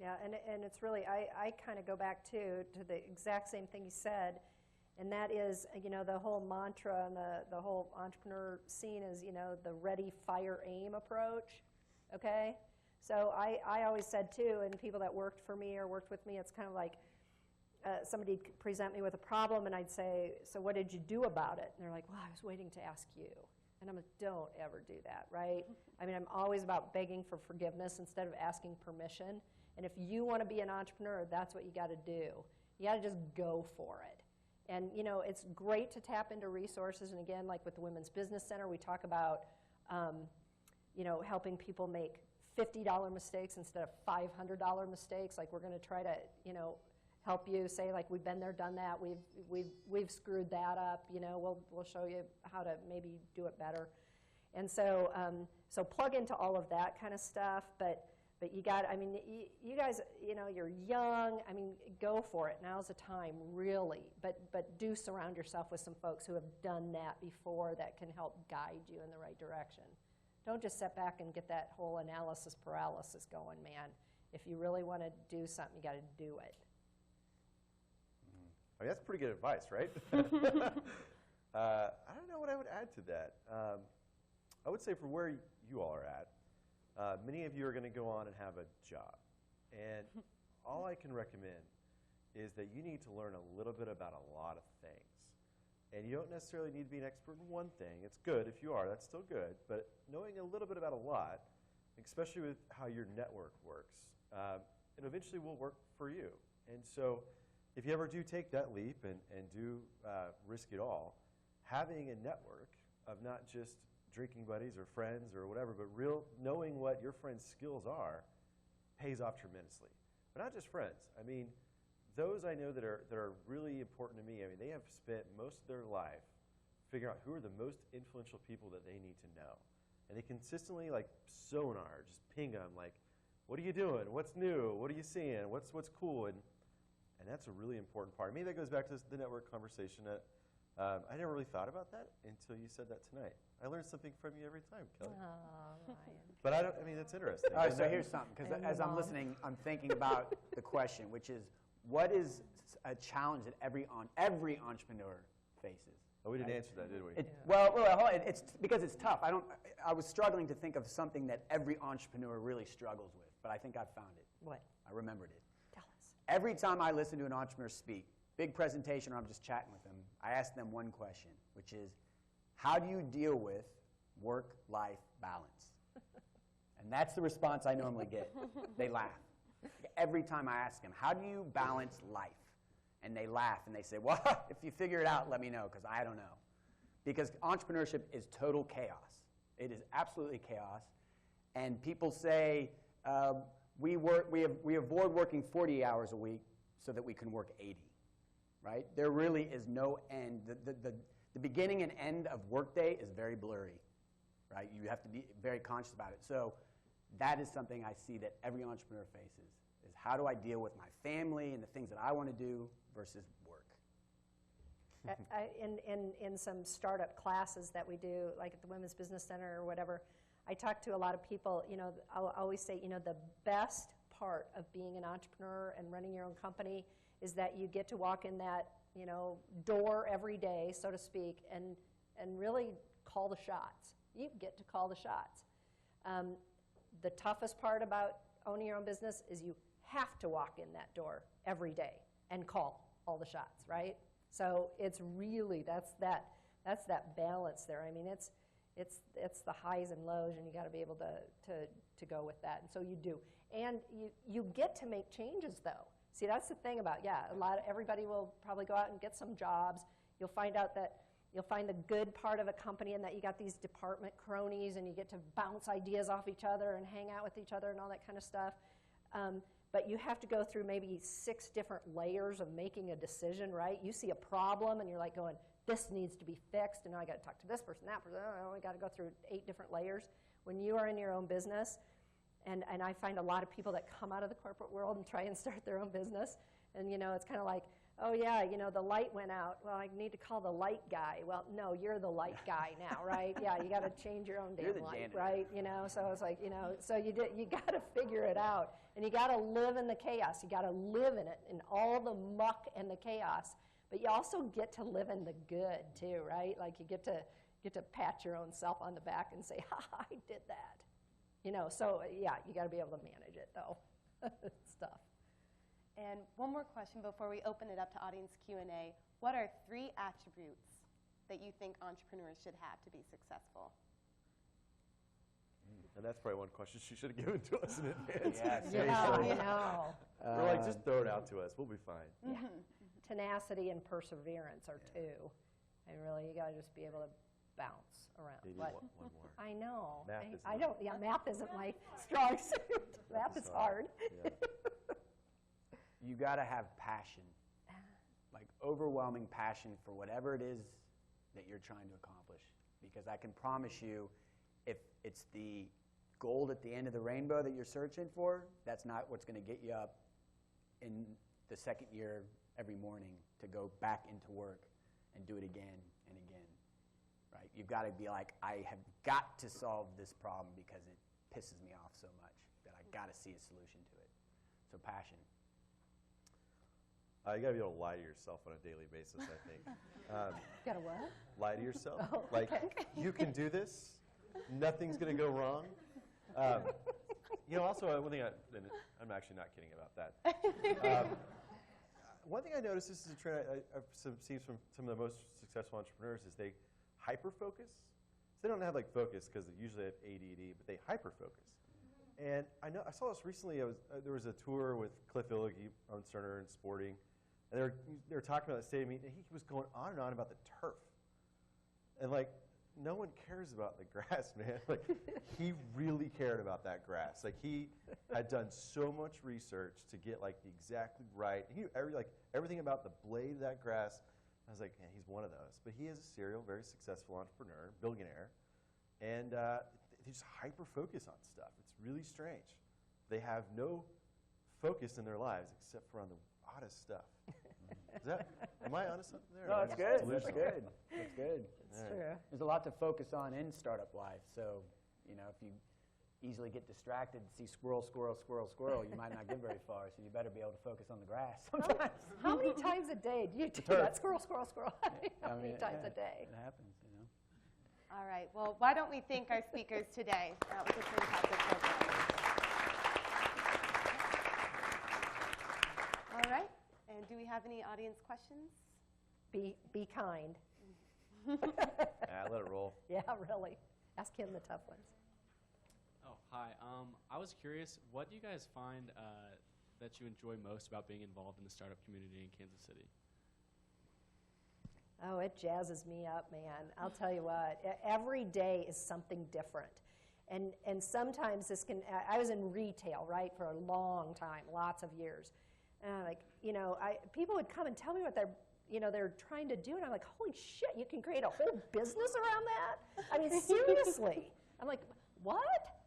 Yeah, and it's really, I kind of go back to the exact same thing you said, and that is, the whole mantra and the whole entrepreneur scene is, the ready, fire, aim approach, okay? So I always said too, and people that worked for me or worked with me, it's kind of like somebody'd present me with a problem, and I'd say, so what did you do about it? And they're like, well, I was waiting to ask you. And I'm like, don't ever do that, right? I mean, I'm always about begging for forgiveness instead of asking permission. And if you want to be an entrepreneur, that's what you got to do. You got to just go for it. And, it's great to tap into resources. And again, like with the Women's Business Center, we talk about, helping people make $50 mistakes instead of $500 mistakes. Like we're going to try to, help you say, like, we've been there, done that. We've screwed that up. We'll show you how to maybe do it better. And so, so plug into all of that kind of stuff. But you got, you guys, you're young. Go for it. Now's the time, really. But do surround yourself with some folks who have done that before that can help guide you in the right direction. Don't just sit back and get that whole analysis paralysis going, man. If you really want to do something, you got to do it. I mean, that's pretty good advice, right? I don't know what I would add to that. I would say for where you all are at, many of you are going to go on and have a job. And all I can recommend is that you need to learn a little bit about a lot of things. And you don't necessarily need to be an expert in one thing. It's good if you are, that's still good. But knowing a little bit about a lot, especially with how your network works, it eventually will work for you. And so if you ever do take that leap and do risk it all, having a network of not just drinking buddies or friends or whatever, but knowing what your friends' skills are pays off tremendously. But not just friends. I mean, those I know that are really important to me, I mean, they have spent most of their life figuring out who are the most influential people that they need to know. And they consistently, like sonar, just ping them, like, what are you doing? What's new? What are you seeing? What's cool? And that's a really important part. Maybe that goes back to the network conversation that I never really thought about that until you said that tonight. I learn something from you every time, Kelly. Oh, Ryan. But I mean, that's interesting. All right, so here's something, because And as I'm mom. listening, I'm thinking about the question, which is, what is a challenge that every entrepreneur faces? Oh, we didn't answer that, did we? Well, it's because it's tough. I was struggling to think of something that every entrepreneur really struggles with, but I think I've found it. What? I remembered it. Tell us. Every time I listen to an entrepreneur speak, big presentation or I'm just chatting with them, I ask them one question, which is, how do you deal with work-life balance? And that's the response I normally get. They laugh. Every time I ask them, how do you balance life? And they laugh and they say, well, if you figure it out, let me know, because I don't know. Because entrepreneurship is total chaos. It is absolutely chaos. And people say, we avoid working 40 hours a week so that we can work 80, right? There really is no end. The beginning and end of workday is very blurry, right? You have to be very conscious about it. So that is something I see that every entrepreneur faces, is how do I deal with my family and the things that I want to do versus work? In some startup classes that we do, like at the Women's Business Center or whatever, I talk to a lot of people. You know, I'll always say, you know, the best part of being an entrepreneur and running your own company is that you get to walk in that, you know, door every day, so to speak, and really call the shots. You get to call the shots. The toughest part about owning your own business is you have to walk in that door every day and call all the shots, right? So it's really, that's that balance there. I mean, it's the highs and lows, and you got to be able to go with that. And so you do, and you get to make changes though. See, that's the thing about everybody will probably go out and get some jobs. You'll find out that you'll find the good part of a company in that you got these department cronies, and you get to bounce ideas off each other and hang out with each other and all that kind of stuff. But you have to go through maybe 6 different layers of making a decision, right? You see a problem, and you're like going, this needs to be fixed, and now I got to talk to this person, that person. I got to go through 8 different layers. When you are in your own business, and I find a lot of people that come out of the corporate world and try and start their own business, and you know, it's kind of like, oh yeah, you know, the light went out. Well, I need to call the light guy. Well, no, you're the light guy now, right? Yeah, you got to change your own damn light, janitor. right? You know, so it's like, you know, so you got to figure it out, and you got to live in the chaos. You got to live in it, in all the muck and the chaos. But you also get to live in the good too, right? Like you get to pat your own self on the back and say, ha, I did that. You know, so yeah, you got to be able to manage it though. It's tough. And one more question before we open it up to audience Q&A. What are 3 attributes that you think entrepreneurs should have to be successful? And that's probably one question she should have given to us in advance. Yeah, I know. We're like, just throw it out to us. We'll be fine. Yeah. Tenacity and perseverance are 2. And really, you got to just be able to bounce around. Maybe But one more. I know. Math is I not- don't. Yeah, math isn't my strong suit. Math is hard. Yeah. You got to have passion, like overwhelming passion for whatever it is that you're trying to accomplish. Because I can promise you, if it's the gold at the end of the rainbow that you're searching for, that's not what's going to get you up in the second year every morning to go back into work and do it again and again, right? You've got to be like, I have got to solve this problem because it pisses me off so much that I got to see a solution to it. So passion. You got to be able to lie to yourself on a daily basis, I think. Got a what? Lie to yourself. Oh, Like, okay. you can do this. Nothing's going to go wrong. Also, one thing, and I'm actually not kidding about that. One thing I noticed, this is a trend I've seen from some of the most successful entrepreneurs, is they hyper-focus. So they don't have like focus because they usually have ADD, but they hyper-focus. And I saw this recently. There was a tour with Cliff Illigy on Cerner and Sporting, and they were talking about the state of meeting, and he was going on and on about the turf. And like, no one cares about the grass, man. Like, he really cared about that grass. Like, he had done so much research to get like the exactly right. Everything about the blade of that grass. I was like, man, he's one of those. But he is a serial, very successful entrepreneur, billionaire, and they just hyper-focus on stuff. It's really strange. They have no focus in their lives except for on the oddest stuff. Am I onto something there? No, Or that's am I good. just That's delusional? good. That's good. It's All right. true. There's a lot to focus on in startup life. So, if you easily get distracted, see squirrel, squirrel, squirrel, squirrel, you might not get very far. So you better be able to focus on the grass sometimes. How many times a day do you do turf. that? Squirrel, squirrel, squirrel. How many times a day? It happens, All right. Well, why don't we thank our speakers today? That was a fantastic program. All right. And do we have any audience questions? Be kind. Let it roll. Yeah, really. Ask him the tough ones. Oh, hi. I was curious, what do you guys find that you enjoy most about being involved in the startup community in Kansas City? Oh, it jazzes me up, man. I'll tell you what. Every day is something different. And sometimes this can, I was in retail, right, for a long time, lots of years. And people would come and tell me what they're trying to do, and I'm like, holy shit, you can create a whole business around that? I mean, seriously. I'm like, what?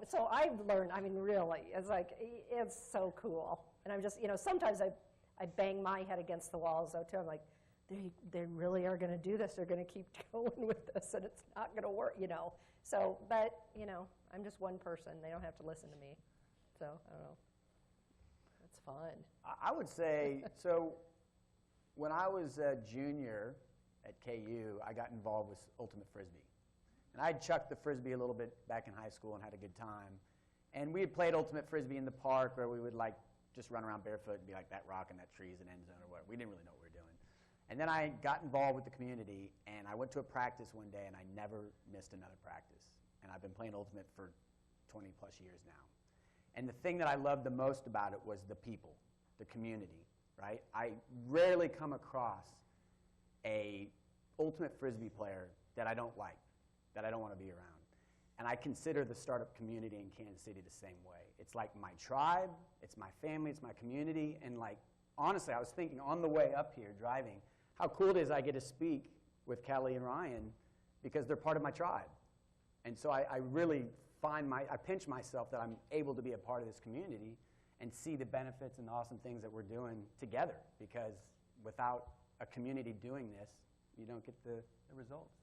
So I've learned, really, it's so cool. And I'm just, sometimes I bang my head against the walls, though, too. I'm like, they really are going to do this. They're going to keep going with this, and it's not going to work, So, but, I'm just one person. They don't have to listen to me. So, I don't know. It's fun. I would say, so when I was a junior at KU, I got involved with Ultimate Frisbee. And I chucked the Frisbee a little bit back in high school and had a good time. And we had played Ultimate Frisbee in the park where we would just run around barefoot and be like, that rock and that tree is an end zone or whatever. We didn't really know what we were doing. And then I got involved with the community, and I went to a practice one day, and I never missed another practice. And I've been playing Ultimate for 20 plus years now. And the thing that I loved the most about it was the people, the community, right? I rarely come across a Ultimate Frisbee player that I don't like, that I don't want to be around. And I consider the startup community in Kansas City the same way. It's like my tribe, it's my family, it's my community, and honestly, I was thinking on the way up here, driving, how cool it is I get to speak with Kelly and Ryan because they're part of my tribe. And so I really I pinch myself that I'm able to be a part of this community and see the benefits and the awesome things that we're doing together, because without a community doing this, you don't get the results.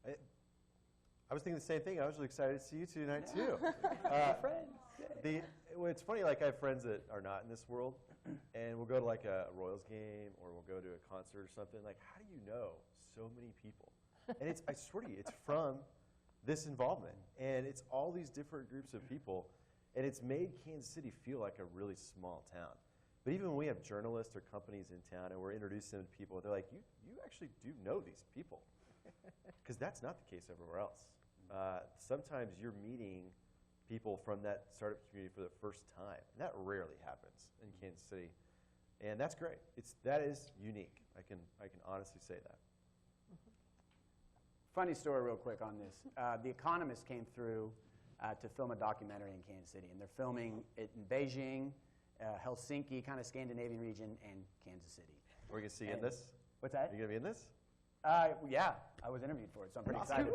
I was thinking the same thing. I was really excited to see you two tonight, too. Friends. It's funny, I have friends that are not in this world, and we'll go to a Royals game or we'll go to a concert or something. How do you know so many people? And I swear to you, it's from this involvement. And it's all these different groups of people, and it's made Kansas City feel like a really small town. But even when we have journalists or companies in town and we're introducing them to people, they're like, you actually do know these people. Because that's not the case everywhere else. Sometimes you're meeting people from that startup community for the first time. And that rarely happens in Kansas City. And that's great. That is unique. I can honestly say that. Funny story real quick on this. The Economist came through to film a documentary in Kansas City, and they're filming it in Beijing, Helsinki, kind of Scandinavian region, and Kansas City. We're going to see you in this? What's Are that? you going to be in this? Yeah, I was interviewed for it, so I'm pretty excited.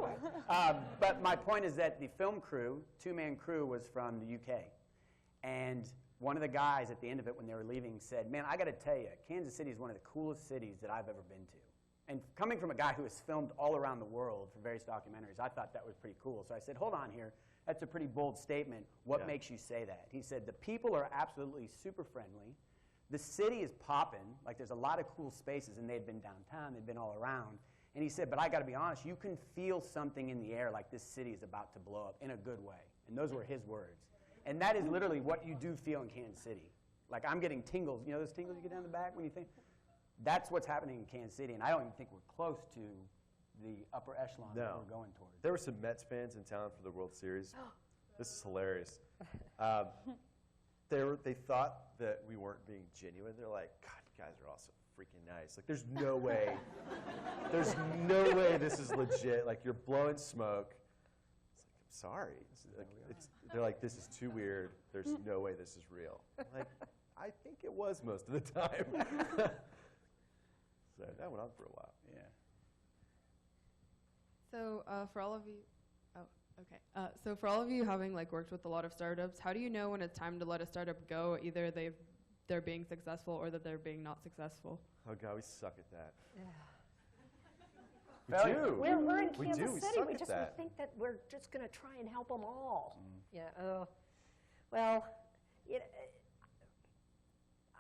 But my point is that the film crew, two-man crew, was from the UK. And one of the guys at the end of it, when they were leaving, said, man, I got to tell you, Kansas City is one of the coolest cities that I've ever been to. And coming from a guy who has filmed all around the world for various documentaries, I thought that was pretty cool. So I said, hold on here. That's a pretty bold statement. What makes you say that? He said, the people are absolutely super friendly. the city is popping, like there's a lot of cool spaces, and they'd been downtown, they'd been all around. And he said, but I got to be honest, you can feel something in the air like this city is about to blow up in a good way. And those were his words. And that is literally what you do feel in Kansas City. Like I'm getting tingles. You know those tingles you get down the back when you think? That's what's happening in Kansas City, and I don't even think we're close to the upper echelon that we're going towards. There were some Mets fans in town for the World Series. This is hilarious. They thought that we weren't being genuine. They're like, God, you guys are all so freaking nice. Like, there's no way this is legit. Like, you're blowing smoke. It's like, I'm sorry. They're like, this is too weird. There's no way this is real. I'm like, I think it was most of the time. So that went on for a while. Yeah. So for all of you, so for all of you having like worked with a lot of startups, how do you know when it's time to let a startup go? Either they're being successful or that they're being not successful. Oh God, we suck at that. Yeah. We do. We're in We Kansas do. We City. suck We at just that. we think that we're just going to try and help them all. Yeah. Well,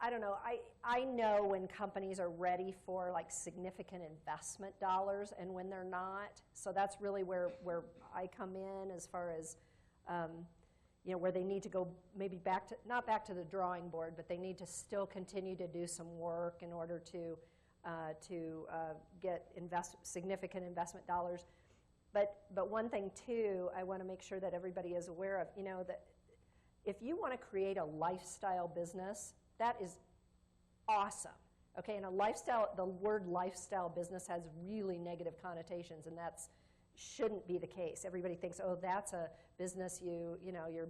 I don't know. I know when companies are ready for like significant investment dollars and when they're not. So that's really where I come in as far as where they need to go maybe not back to the drawing board, but they need to still continue to do some work in order to get significant investment dollars. But one thing too, I want to make sure that everybody is aware of, that if you want to create a lifestyle business, that is awesome. Okay, and the word lifestyle business has really negative connotations, and that shouldn't be the case. Everybody thinks, oh, that's a business you're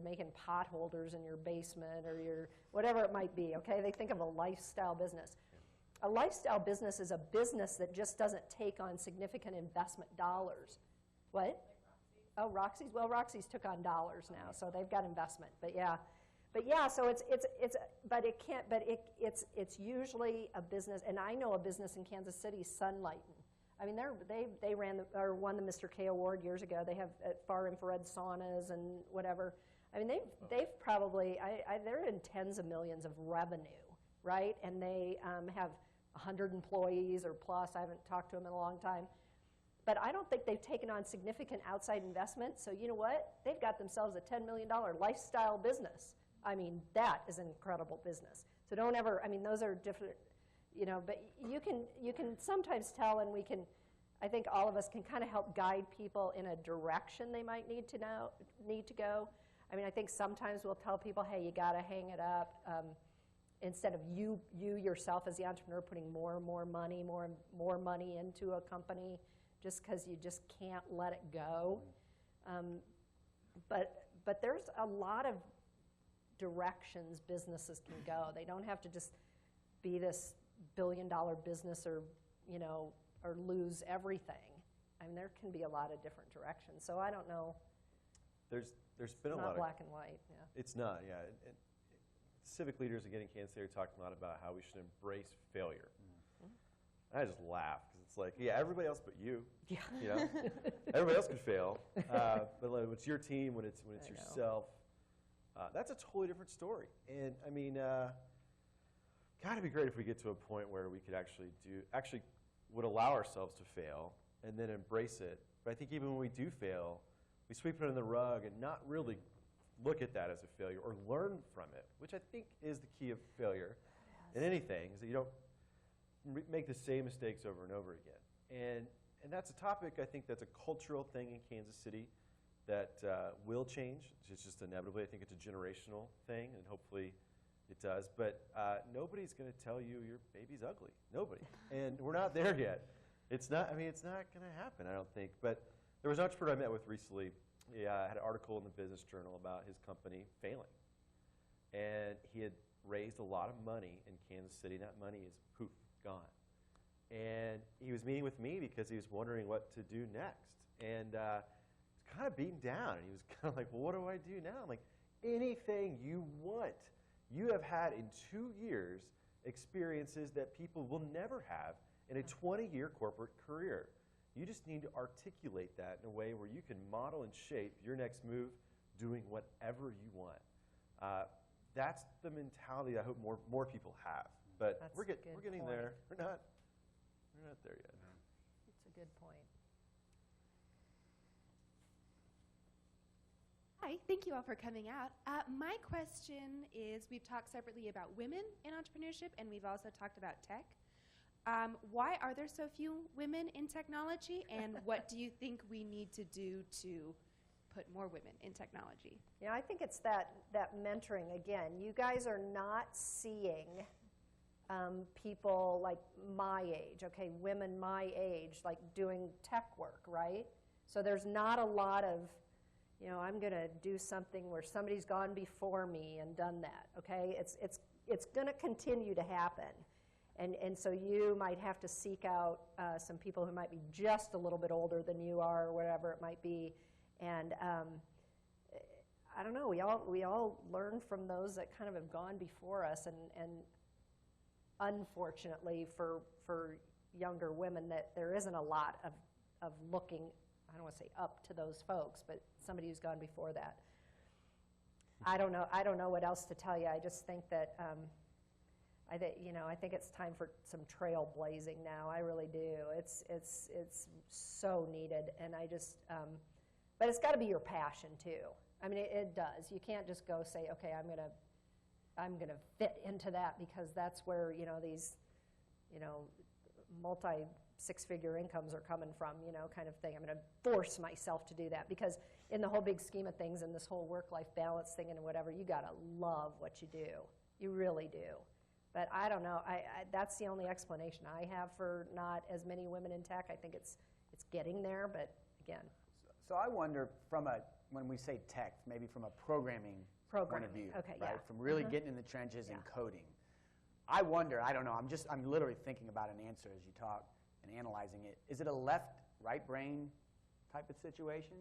making potholders in your basement or your whatever it might be. Okay, they think of a lifestyle business. A lifestyle business is a business that just doesn't take on significant investment dollars. What? Oh, Roxy's. Well, Roxy's took on dollars now, so they've got investment. But yeah, so it's usually a business, and I know a business in Kansas City, Sunlighten. I mean, they won the Mr. K Award years ago. They have far infrared saunas and whatever. I mean, they've probably they're in tens of millions of revenue, right? And they have 100 employees or plus. I haven't talked to them in a long time. But I don't think they've taken on significant outside investment. So you know what? They've got themselves a $10 million lifestyle business. I mean, that is an incredible business. So don't ever, those are different, but you can sometimes tell, and I think all of us can kind of help guide people in a direction they might need to go. I mean, I think sometimes we'll tell people, hey, you got to hang it up. Instead of you yourself as the entrepreneur putting more and more money into a company, just because you just can't let it go. But there's a lot of directions businesses can go. They don't have to just be this billion-dollar business or lose everything. I mean, there can be a lot of different directions. So I don't know. There's been a lot of... It's not black and white, yeah. It's not, yeah. And civic leaders, again, in Kansas City are talking a lot about how we should embrace failure. I just laugh because it's like, yeah, everybody else but you. Yeah. Everybody else could fail, but when it's your team, when it's yourself, that's a totally different story. And I mean, God, it'd be great if we get to a point where we could actually would allow ourselves to fail and then embrace it. But I think even when we do fail, we sweep it under the rug and not really look at that as a failure or learn from it, which I think is the key of failure in anything, is that you don't make the same mistakes over and over again. And that's a topic, I think, that's a cultural thing in Kansas City that will change. It's just inevitably. I think it's a generational thing, and hopefully it does. But nobody's going to tell you your baby's ugly. Nobody. And we're not there yet. It's not going to happen, I don't think. But there was an entrepreneur I met with recently. He had an article in the Business Journal about his company failing. And he had raised a lot of money in Kansas City, and that money is poof, gone. And he was meeting with me because he was wondering what to do next. And he was kind of beaten down. And he was kind of like, well, what do I do now? I'm like, anything you want. You have had in 2 years experiences that people will never have in a 20-year corporate career. You just need to articulate that in a way where you can model and shape your next move doing whatever you want. that's the mentality I hope more people have. But That's we're a good getting point. there. We're not there yet. It's a good point. Hi, thank you all for coming out. My question is, we've talked separately about women in entrepreneurship, and we've also talked about tech. Why are there so few women in technology, and what do you think we need to do to put more women in technology? Yeah, I think it's that mentoring again. You guys are not seeing people like my age, okay, women my age, like doing tech work, right? So there's not a lot of, I'm going to do something where somebody's gone before me and done that, okay? It's going to continue to happen. And so you might have to seek out some people who might be just a little bit older than you are, or whatever it might be. And I don't know, we all learn from those that kind of have gone before us, and unfortunately for younger women, that there isn't a lot of looking, I don't want to say up to those folks, but somebody who's gone before that. I don't know what else to tell you. I just think that I think it's time for some trailblazing now. I really do. It's so needed, and I just but it's got to be your passion too. I mean, it does. You can't just go say, okay, I'm gonna fit into that because that's where these multi six-figure incomes are coming from, kind of thing. I'm gonna force myself to do that because in the whole big scheme of things, in this whole work-life balance thing and whatever, you gotta love what you do. You really do. But I don't know. That's the only explanation I have for not as many women in tech. I think it's getting there, but again. So I wonder when we say tech, maybe from a programming point of view, okay, right? yeah. From really getting in the trenches and Yeah. coding. I wonder, I don't know, I'm literally thinking about an answer as you talk and analyzing it. Is it a left-right brain type of situation?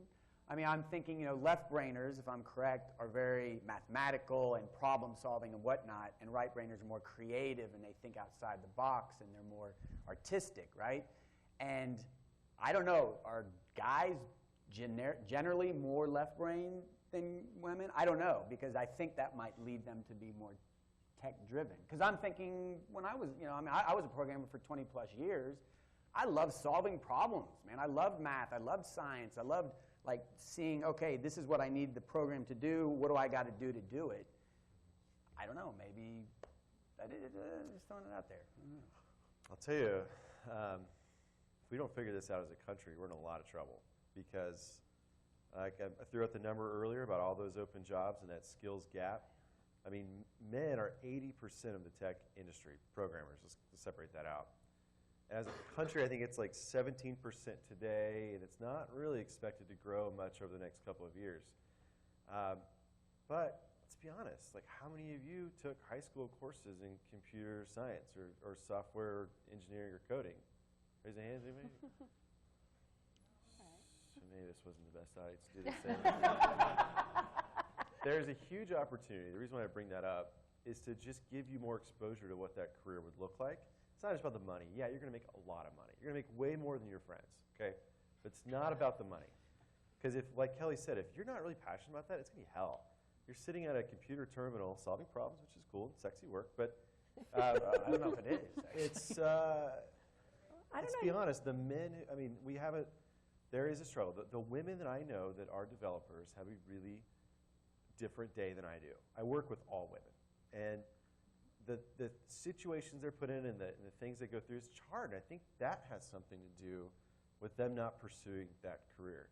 I mean, I'm thinking, left-brainers, if I'm correct, are very mathematical and problem-solving and whatnot, and right-brainers are more creative and they think outside the box and they're more artistic, right? And I don't know, are guys generally more left-brain than women? I don't know, because I think that might lead them to be more tech-driven. Because I'm thinking, when I was, I was a programmer for 20-plus years. I loved solving problems, man. I loved math. I loved science. I loved seeing, okay, this is what I need the program to do. What do I got to do it? I don't know. Maybe just throwing it out there. I'll tell you, if we don't figure this out as a country, we're in a lot of trouble because I threw out the number earlier about all those open jobs and that skills gap. I mean, men are 80% of the tech industry, programmers. Let's separate that out. As a country, I think it's like 17% today, and it's not really expected to grow much over the next couple of years. But let's be honest, how many of you took high school courses in computer science or software engineering or coding? Raise your hands, anybody? So maybe this wasn't the best audience to do the same. There's a huge opportunity. The reason why I bring that up is to just give you more exposure to what that career would look like. It's not just about the money. Yeah, you're going to make a lot of money. You're going to make way more than your friends, okay? But it's not about the money. Because like Kelly said, if you're not really passionate about that, it's going to be hell. You're sitting at a computer terminal solving problems, which is cool, and sexy work, but I don't know if it is. let's be honest, the men, there is a struggle. The women that I know that are developers have a really different day than I do. I work with all women. And the situations they're put in and the things they go through is hard. And I think that has something to do with them not pursuing that career.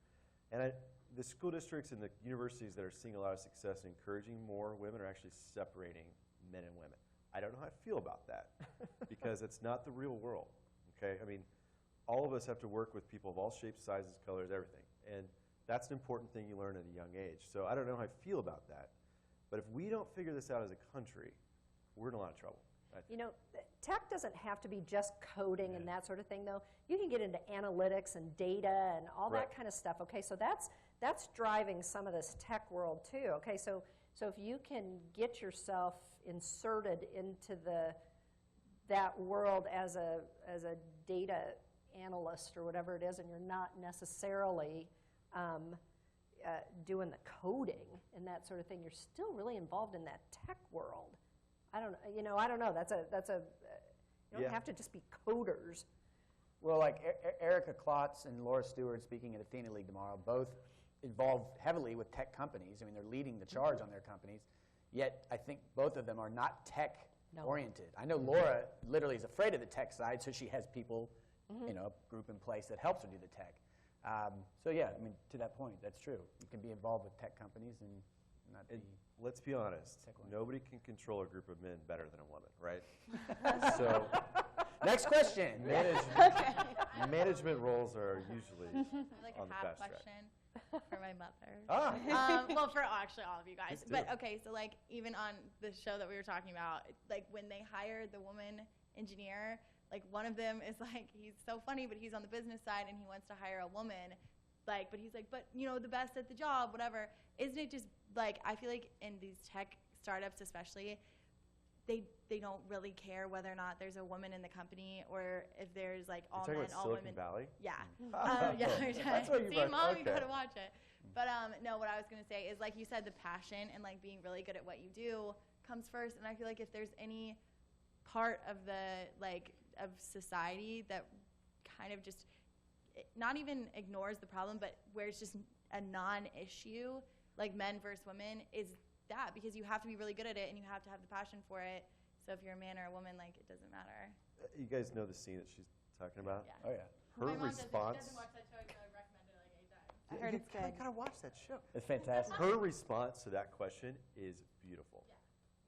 And the school districts and the universities that are seeing a lot of success in encouraging more women are actually separating men and women. I don't know how I feel about that because it's not the real world. Okay, I mean, all of us have to work with people of all shapes, sizes, colors, everything. And that's an important thing you learn at a young age. So I don't know how I feel about that. But if we don't figure this out as a country, we're in a lot of trouble. Tech doesn't have to be just coding and that sort of thing, though. You can get into analytics and data and all that kind of stuff. Okay, so that's driving some of this tech world too. Okay, so if you can get yourself inserted into that world as a data analyst or whatever it is, and you're not necessarily doing the coding and that sort of thing. You're still really involved in that tech world. I don't know. That's a you don't have to just be coders. Well, like Erica Klotz and Laura Stewart speaking at Athena League tomorrow, both involved heavily with tech companies. I mean, they're leading the charge on their companies. Yet, I think both of them are not tech-oriented. I know Laura literally is afraid of the tech side, so she has people, a group in place that helps her do the tech. So yeah, I mean, to that point, that's true. You can be involved with tech companies and not be. Let's be honest. Nobody can control a group of men better than a woman, right? So, Next question. Management roles are usually Like on a the half fast track. question for my mother. Ah. For actually all of you guys. Let's do But it. okay, so like even on the show that we were talking about, like when they hired the woman engineer, like one of them is like, he's so funny, but he's on the business side and he wants to hire a woman. Like, but he's like, but the best at the job, whatever. Isn't it just like, I feel like in these tech startups especially, they don't really care whether or not there's a woman in the company or if there's like all You're men, talking about all Silicon women. Valley? Yeah. That's what you See, brought- Mom, you okay. gotta watch it. But no, what I was gonna say is like you said, the passion and like being really good at what you do comes first. And I feel like if there's any part of the of society that kind of just not even ignores the problem, but where it's just a non-issue, like men versus women, is that because you have to be really good at it and you have to have the passion for it. So if you're a man or a woman, like it doesn't matter. You guys know the scene that she's talking about? Yeah. Oh yeah. Her My mom response. doesn't watch that show. I recommended it like 8 times. I heard it's good. You gotta watch that show. It's fantastic. Her response to that question is beautiful.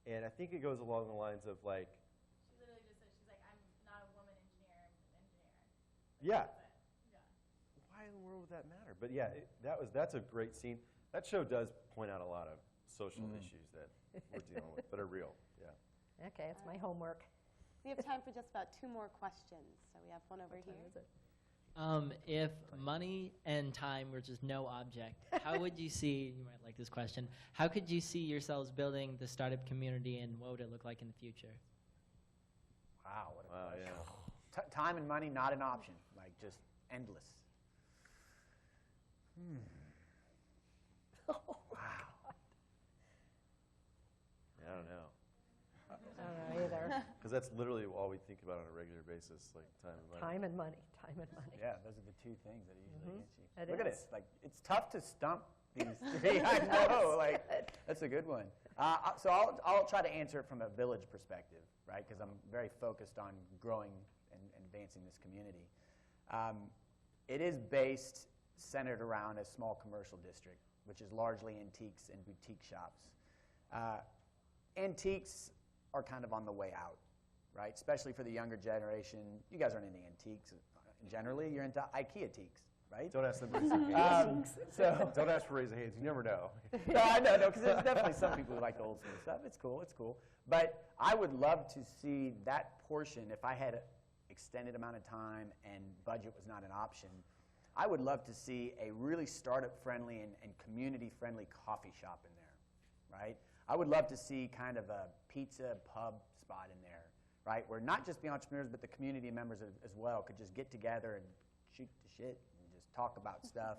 Yeah. And I think it goes along the lines of like, She literally just said, she's like, I'm not a woman engineer, I'm an engineer. yeah, That's it. Yeah. why in the world would that matter? But yeah, that's a great scene. That show does point out a lot of social issues that we're dealing with that are real. Yeah. Okay, it's my homework. We have time for just about 2 more questions. So we have one over here. What is it? If money and time were just no object, how would you see, you might like this question, how could you see yourselves building the startup community and what would it look like in the future? Wow. What a Wow, question. yeah. Time and money not an option. Like just endless. Wow. I don't know. I don't know either. Because that's literally all we think about on a regular basis, like time and money. Time and money. Time and money. Yeah, those are the two things that usually get you. It Look at it. is. Like it's tough to stump these three. I know. Like that's a good one. So I'll try to answer it from a village perspective, right? Because I'm very focused on growing and advancing this community. It is centered around a small commercial district, which is largely antiques and boutique shops. Antiques are kind of on the way out, right? Especially for the younger generation. You guys aren't into antiques. Generally, you're into IKEA-tiques, right? Don't ask them to raise their hands. So Don't ask for raise of hands. You never know. no, I know, because there's definitely some people who like the old school stuff. It's cool, it's cool. But I would love to see that portion, if I had an extended amount of time and budget was not an option, I would love to see a really startup-friendly and community-friendly coffee shop in there, right? I would love to see kind of a pizza pub spot in there, right? Where not just the entrepreneurs, but the community members as well could just get together and shoot the shit and just talk about stuff.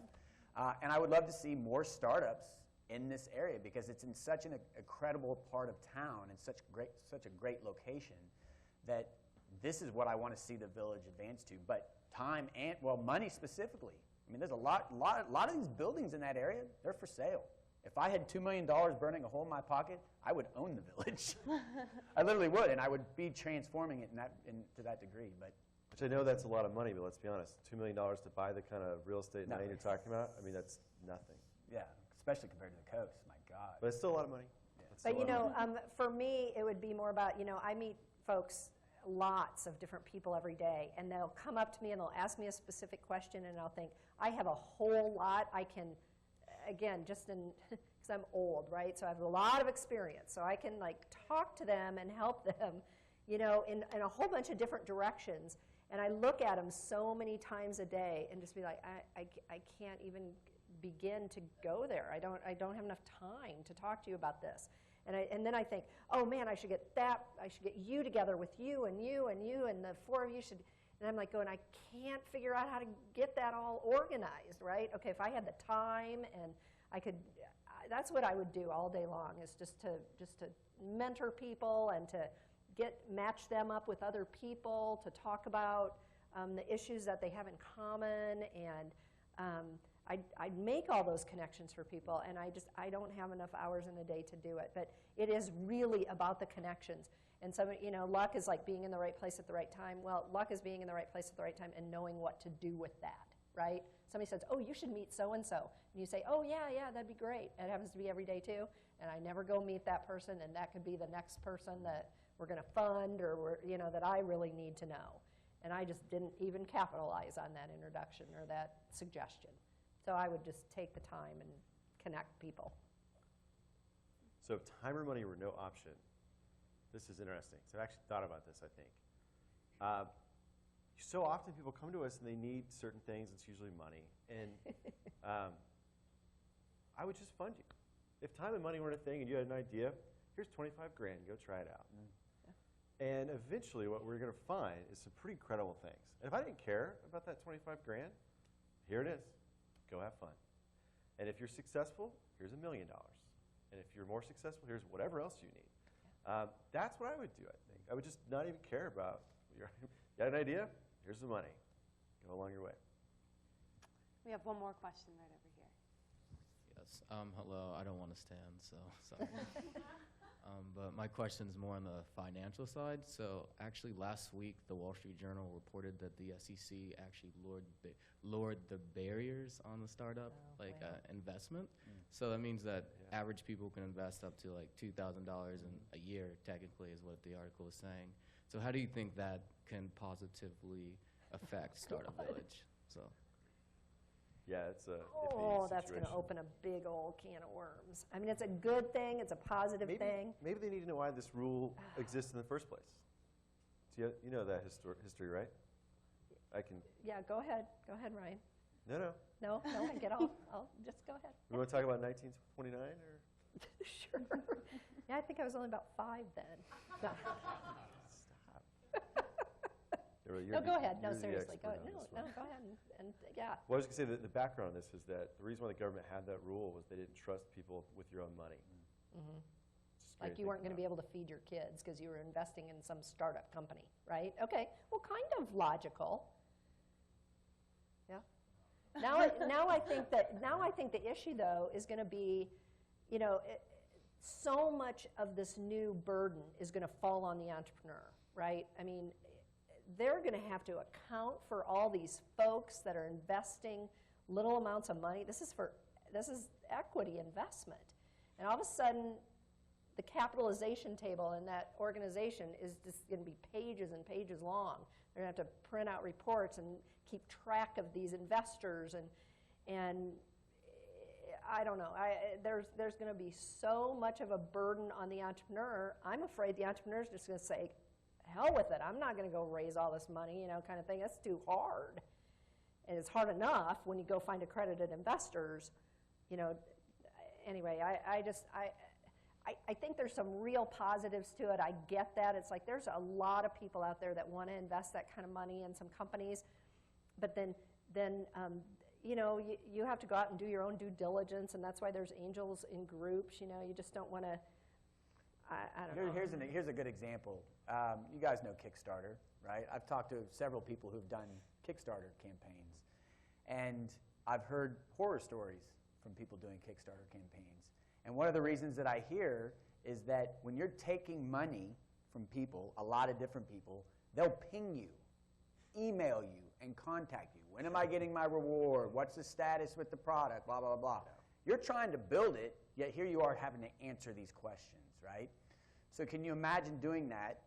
And I would love to see more startups in this area because it's in such an incredible part of town and such a great location that this is what I want to see the village advance to. But time and, well, money specifically. I mean, there's a lot of these buildings in that area, they're for sale. If I had $2 million burning a hole in my pocket, I would own the village. I literally would, and I would be transforming it to that degree. But Which I know that's a lot of money, but let's be honest, $2 million to buy the kind of real estate No. land you're talking about, I mean, that's nothing. yeah, especially compared to the coast, my God. But it's still a lot of money. It's still But a you lot of know, money. for me, it would be more about, I meet folks, lots of different people every day, and they'll come up to me and they'll ask me a specific question, and I'll think, I have a whole lot I can, again, just in, because I'm old, right? So I have a lot of experience, so I can talk to them and help them, in a whole bunch of different directions. And I look at them so many times a day and just be like, I can't even begin to go there. I don't have enough time to talk to you about this. And then I think, oh man, I should get you together with you, and the 4 of you should. And I'm like going, I can't figure out how to get that all organized, right? Okay, if I had the time and that's what I would do all day long, is just to mentor people and to match them up with other people to talk about the issues that they have in common, and I'd make all those connections for people, and I don't have enough hours in the day to do it. But it is really about the connections. And so, luck is like being in the right place at the right time. Well, luck is being in the right place at the right time and knowing what to do with that, right? Somebody says, oh, you should meet so-and-so. And you say, oh, yeah, that'd be great. It happens to be every day, too. And I never go meet that person, and that could be the next person that we're going to fund or, that I really need to know. And I just didn't even capitalize on that introduction or that suggestion. So I would just take the time and connect people. So if time or money were no option, this is interesting. So I've actually thought about this, I think. So often people come to us and they need certain things. It's usually money. And I would just fund you. If time and money weren't a thing and you had an idea, here's 25 grand, go try it out. And eventually what we're going to find is some pretty incredible things. And if I didn't care about that 25 grand, here it is. Go have fun. And if you're successful, here's $1 million. And if you're more successful, here's whatever else you need. That's what I would do, I think. I would just not even care about, you got an idea? Here's the money. Go along your way. We have one more question right over here. Yes. Hello. I don't want to stand, so sorry. But my question is more on the financial side. So actually last week, the Wall Street Journal reported that the SEC actually lowered the barriers on the startup investment. So that means that average people can invest up to like $2,000 in a year, technically, is what the article is saying. So how do you think that can positively affect Startup Village? So. Yeah, it's a that's going to open a big old can of worms. I mean, it's a good thing. It's a positive thing. Maybe they need to know why this rule exists in the first place. So you know that history, right? I can. Yeah, go ahead. Go ahead, Ryan. No. No, I'll just go ahead. We want to talk about 1929 or? Sure. Yeah, I think I was only about 5 then. No. Stop. No, go ahead. No, seriously. Go ahead. No, go ahead. And yeah. Well, I was going to say that the background on this is that the reason why the government had that rule was they didn't trust people with your own money. Mm-hmm. Like you weren't going to be able to feed your kids because you were investing in some startup company, right? Okay. Well, kind of logical. Yeah. Now I think the issue though is going to be, so much of this new burden is going to fall on the entrepreneur, right? I mean, they're going to have to account for all these folks that are investing little amounts of money. This is equity investment. And all of a sudden, the capitalization table in that organization is just going to be pages and pages long. They're going to have to print out reports and keep track of these investors. And I don't know. There's going to be so much of a burden on the entrepreneur. I'm afraid the entrepreneur is just going to say, hell with it. I'm not going to go raise all this money, kind of thing. That's too hard. And it's hard enough when you go find accredited investors. Anyway, I think there's some real positives to it. I get that. It's like there's a lot of people out there that want to invest that kind of money in some companies. But then you have to go out and do your own due diligence, and that's why there's angels in groups. You just don't want to. I don't know. Here's a good example. You guys know Kickstarter, right? I've talked to several people who've done Kickstarter campaigns, and I've heard horror stories from people doing Kickstarter campaigns. And one of the reasons that I hear is that when you're taking money from people, a lot of different people, they'll ping you, email you, and contact you. When am I getting my reward? What's the status with the product? Blah, blah, blah. You're trying to build it, yet here you are having to answer these questions, right? So can you imagine doing that?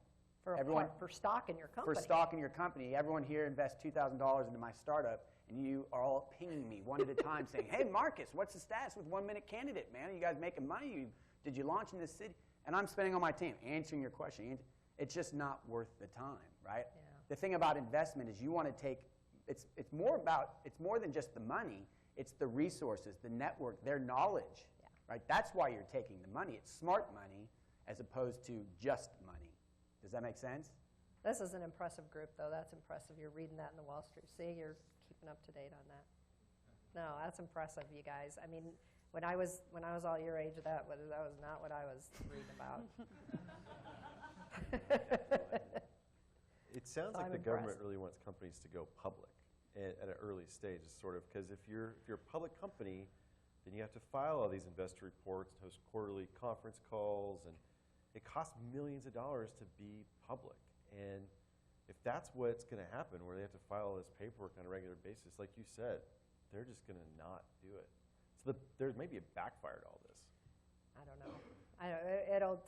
For stock in your company. For stock in your company. Everyone here invests $2,000 into my startup, and you are all pinging me one at a time saying, hey, Marcus, what's the status with 1 Minute Candidate, man? Are you guys making money? Did you launch in this city? And I'm spending all my time answering your question. It's just not worth the time, right? Yeah. The thing about investment is you want to take, it's more than just the money. It's the resources, the network, their knowledge, right? That's why you're taking the money. It's smart money as opposed to just money. Does that make sense? This is an impressive group, though. That's impressive. You're reading that in the Wall Street. See, you're keeping up to date on that. No, that's impressive, you guys. I mean, When I was all your age, that was not what I was reading about. It sounds So like I'm the government impressed. really wants companies to go public at an early stage, sort of, because if you're a public company, then you have to file all these investor reports, host quarterly conference calls, and it costs millions of dollars to be public. And if that's what's going to happen, where they have to file all this paperwork on a regular basis, like you said, they're just going to not do it. So there may be a backfire to all this. I don't know.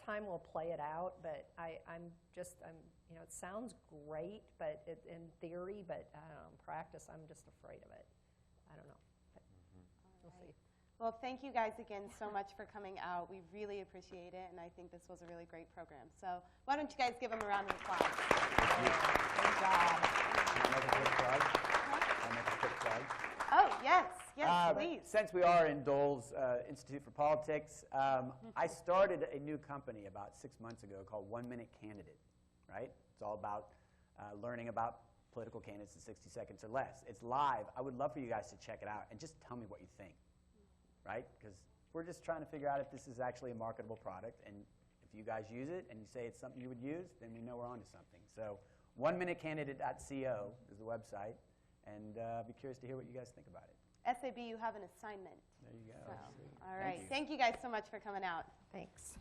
Time will play it out, but it sounds great, but in theory, but I don't know, in practice, I'm just afraid of it. I don't know. But we'll see. Well, thank you guys again so much for coming out. We really appreciate it, and I think this was a really great program. So why don't you guys give them a round of applause? Good job. Can I make a quick plug? Can I make a quick plug? Oh, yes, please. Since we are in Dole's Institute for Politics, I started a new company about 6 months ago called 1 Minute Candidate, right? It's all about learning about political candidates in 60 seconds or less. It's live. I would love for you guys to check it out and just tell me what you think, right? Because we're just trying to figure out if this is actually a marketable product, and if you guys use it and you say it's something you would use, then we know we're onto something. So 1minutecandidate.co is the website. And I'd be curious to hear what you guys think about it. SAB, you have an assignment. There you go. So, all Thank right. you. Thank you guys so much for coming out. Thanks.